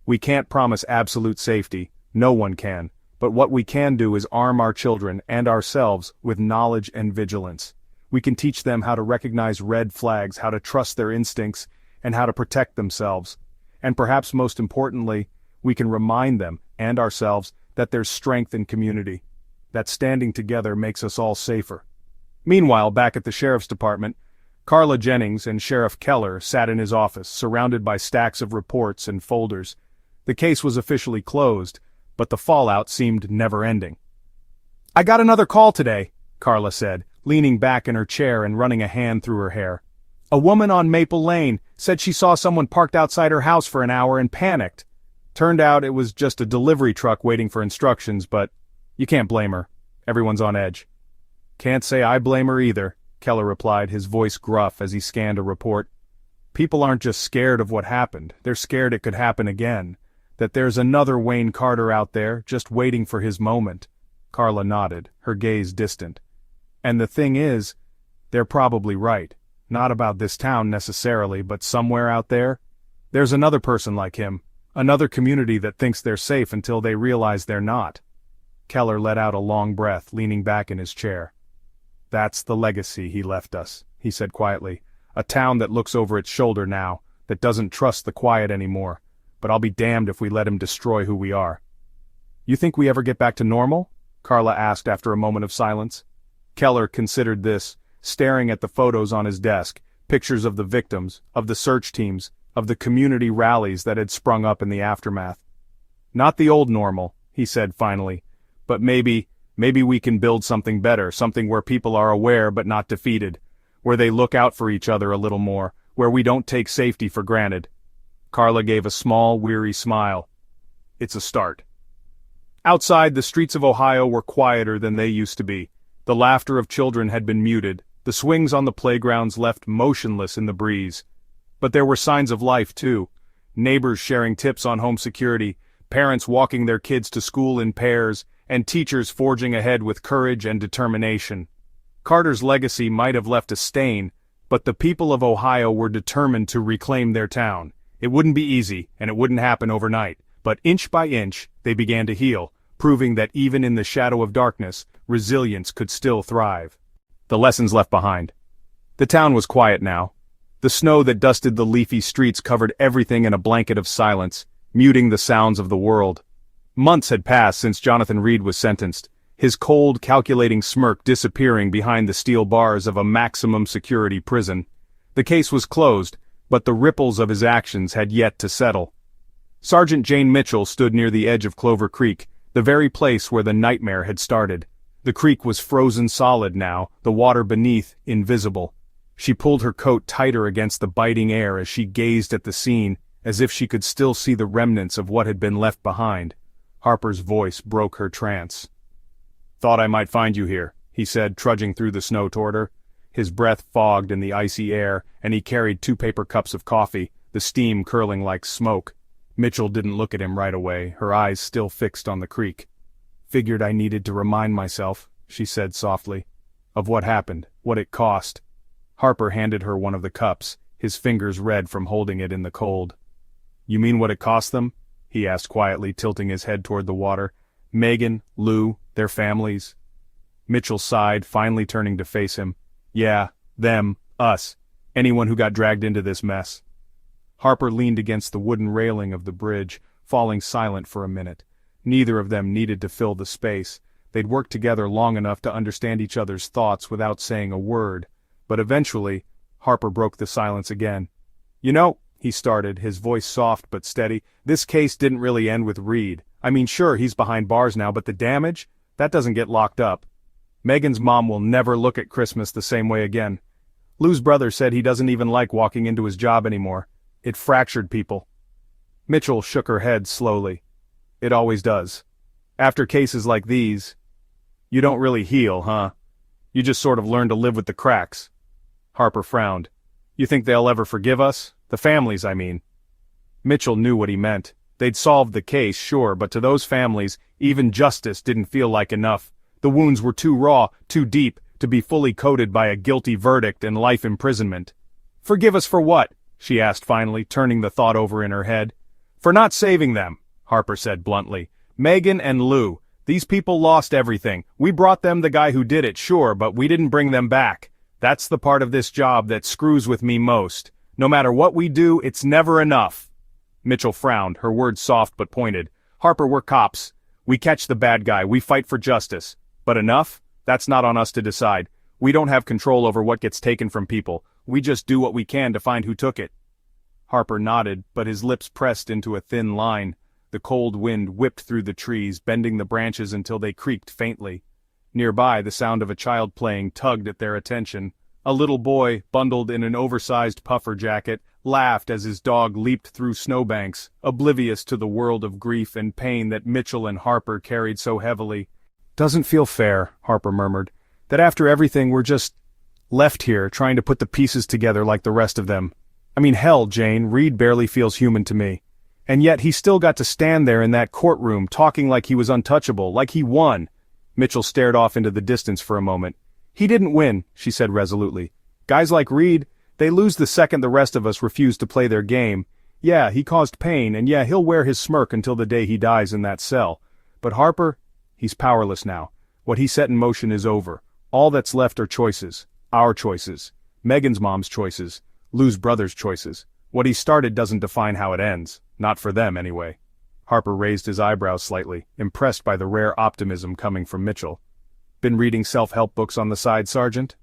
"We can't promise absolute safety, no one can, but what we can do is arm our children and ourselves with knowledge and vigilance. We can teach them how to recognize red flags, how to trust their instincts, and how to protect themselves. And perhaps most importantly, we can remind them, and ourselves, that there's strength in community, that standing together makes us all safer." Meanwhile, back at the sheriff's department, Carla Jennings and Sheriff Keller sat in his office, surrounded by stacks of reports and folders. The case was officially closed, but the fallout seemed never-ending. "I got another call today," Carla said, leaning back in her chair and running a hand through her hair. "A woman on Maple Lane said she saw someone parked outside her house for an hour and panicked. Turned out it was just a delivery truck waiting for instructions, but you can't blame her. Everyone's on edge." "Can't say I blame her either," Keller replied, his voice gruff as he scanned a report. "People aren't just scared of what happened, they're scared it could happen again. That there's another Wayne Carter out there, just waiting for his moment." Carla nodded, her gaze distant. "And the thing is, they're probably right. Not about this town necessarily, but somewhere out there. There's another person like him, another community that thinks they're safe until they realize they're not." Keller let out a long breath, leaning back in his chair. "That's the legacy he left us," he said quietly. "A town that looks over its shoulder now, that doesn't trust the quiet anymore. But I'll be damned if we let him destroy who we are." "You think we ever get back to normal?" Carla asked after a moment of silence. Keller considered this, staring at the photos on his desk, pictures of the victims, of the search teams, of the community rallies that had sprung up in the aftermath. "Not the old normal," he said finally, "but maybe we can build something better, something where people are aware but not defeated, where they look out for each other a little more, where we don't take safety for granted." Carla gave a small, weary smile. "It's a start." Outside, the streets of Ohio were quieter than they used to be. The laughter of children had been muted, the swings on the playgrounds left motionless in the breeze. But there were signs of life, too. Neighbors sharing tips on home security, parents walking their kids to school in pairs, and teachers forging ahead with courage and determination. Carter's legacy might have left a stain, but the people of Ohio were determined to reclaim their town. It wouldn't be easy, and it wouldn't happen overnight, but inch by inch, they began to heal, proving that even in the shadow of darkness, resilience could still thrive. The lessons left behind. The town was quiet now. The snow that dusted the leafy streets covered everything in a blanket of silence, muting the sounds of the world. Months had passed since Jonathan Reed was sentenced, his cold, calculating smirk disappearing behind the steel bars of a maximum security prison. The case was closed, but the ripples of his actions had yet to settle. Sergeant Jane Mitchell stood near the edge of Clover Creek, the very place where the nightmare had started. The creek was frozen solid now, the water beneath invisible. She pulled her coat tighter against the biting air as she gazed at the scene, as if she could still see the remnants of what had been left behind. Harper's voice broke her trance. "Thought I might find you here," he said, trudging through the snow toward her. His breath fogged in the icy air, and he carried 2 paper cups of coffee, the steam curling like smoke. Mitchell didn't look at him right away, her eyes still fixed on the creek. "Figured I needed to remind myself," she said softly, "of what happened, what it cost." Harper handed her one of the cups, his fingers red from holding it in the cold. "You mean what it cost them?" he asked quietly, tilting his head toward the water. "Megan, Lou, their families." Mitchell sighed, finally turning to face him. "Yeah, them, us, anyone who got dragged into this mess." Harper leaned against the wooden railing of the bridge, falling silent for a minute. Neither of them needed to fill the space. They'd worked together long enough to understand each other's thoughts without saying a word. But eventually, Harper broke the silence again. "You know," he started, his voice soft but steady, "this case didn't really end with Reed. I mean, sure, he's behind bars now, but the damage? That doesn't get locked up. Megan's mom will never look at Christmas the same way again. Lou's brother said he doesn't even like walking into his job anymore. It fractured people." Mitchell shook her head slowly. "It always does. After cases like these, you don't really heal, huh? You just sort of learn to live with the cracks." Harper frowned. "You think they'll ever forgive us? The families, I mean." Mitchell knew what he meant. They'd solved the case, sure, but to those families, even justice didn't feel like enough. The wounds were too raw, too deep, to be fully coated by a guilty verdict and life imprisonment. "Forgive us for what?" she asked finally, turning the thought over in her head. "For not saving them," Harper said bluntly. "Megan and Lou, these people lost everything. We brought them the guy who did it, sure, but we didn't bring them back. That's the part of this job that screws with me most. No matter what we do, it's never enough." Mitchell frowned, her words soft but pointed. "Harper, we're cops. We catch the bad guy, we fight for justice. But enough? That's not on us to decide. We don't have control over what gets taken from people. We just do what we can to find who took it." Harper nodded, but his lips pressed into a thin line. The cold wind whipped through the trees, bending the branches until they creaked faintly. Nearby, the sound of a child playing tugged at their attention. A little boy, bundled in an oversized puffer jacket, laughed as his dog leaped through snowbanks, oblivious to the world of grief and pain that Mitchell and Harper carried so heavily. "Doesn't feel fair," Harper murmured, "that after everything we're just left here trying to put the pieces together like the rest of them. I mean, hell, Jane, Reed barely feels human to me. And yet he still got to stand there in that courtroom talking like he was untouchable, like he won." Mitchell stared off into the distance for a moment. "He didn't win," she said resolutely. "Guys like Reed, they lose the second the rest of us refuse to play their game. Yeah, he caused pain, and yeah, he'll wear his smirk until the day he dies in that cell. But Harper, he's powerless now. What he set in motion is over. All that's left are choices. Our choices. Megan's mom's choices. Lou's brother's choices. What he started doesn't define how it ends. Not for them, anyway." Harper raised his eyebrows slightly, impressed by the rare optimism coming from Mitchell. "Been reading self-help books on the side, Sergeant?"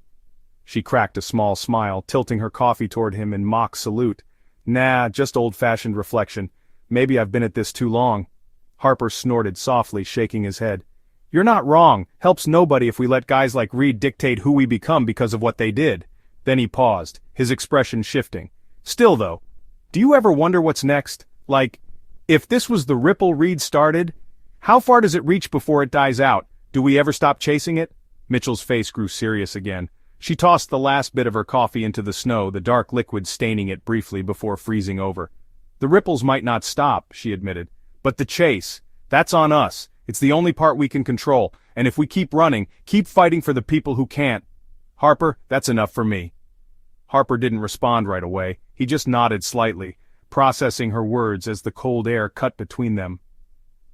She cracked a small smile, tilting her coffee toward him in mock salute. "Nah, just old-fashioned reflection. Maybe I've been at this too long." Harper snorted softly, shaking his head. "You're not wrong. Helps nobody if we let guys like Reed dictate who we become because of what they did." Then he paused, his expression shifting. "Still though, do you ever wonder what's next? Like, if this was the ripple Reed started, how far does it reach before it dies out? Do we ever stop chasing it?" Mitchell's face grew serious again. She tossed the last bit of her coffee into the snow, the dark liquid staining it briefly before freezing over. "The ripples might not stop," she admitted. "But the chase, that's on us. It's the only part we can control, and if we keep running, keep fighting for the people who can't. Harper, that's enough for me." Harper didn't respond right away, he just nodded slightly, processing her words as the cold air cut between them.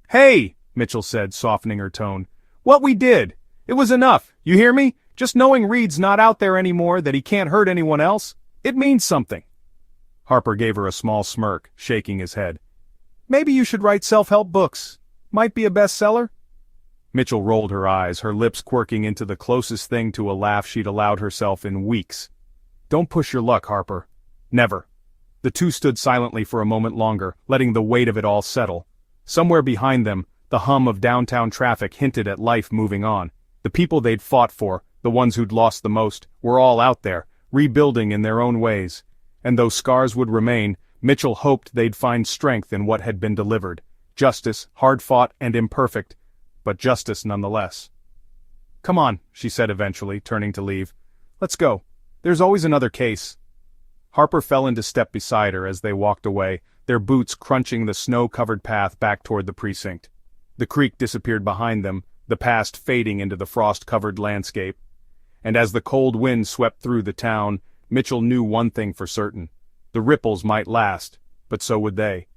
"Hey," Mitchell said, softening her tone. "What we did, it was enough, you hear me? Just knowing Reed's not out there anymore, that he can't hurt anyone else, it means something." Harper gave her a small smirk, shaking his head. "Maybe you should write self-help books. Might be a bestseller?" Mitchell rolled her eyes, her lips quirking into the closest thing to a laugh she'd allowed herself in weeks. "Don't push your luck, Harper. Never." The two stood silently for a moment longer, letting the weight of it all settle. Somewhere behind them, the hum of downtown traffic hinted at life moving on. The people they'd fought for, the ones who'd lost the most, were all out there, rebuilding in their own ways. And though scars would remain, Mitchell hoped they'd find strength in what had been delivered. Justice, hard-fought and imperfect, but justice nonetheless. "Come on," she said eventually, turning to leave. "Let's go. There's always another case." Harper fell into step beside her as they walked away, their boots crunching the snow-covered path back toward the precinct. The creek disappeared behind them, the past fading into the frost-covered landscape. And as the cold wind swept through the town, Mitchell knew one thing for certain. The ripples might last, but so would they.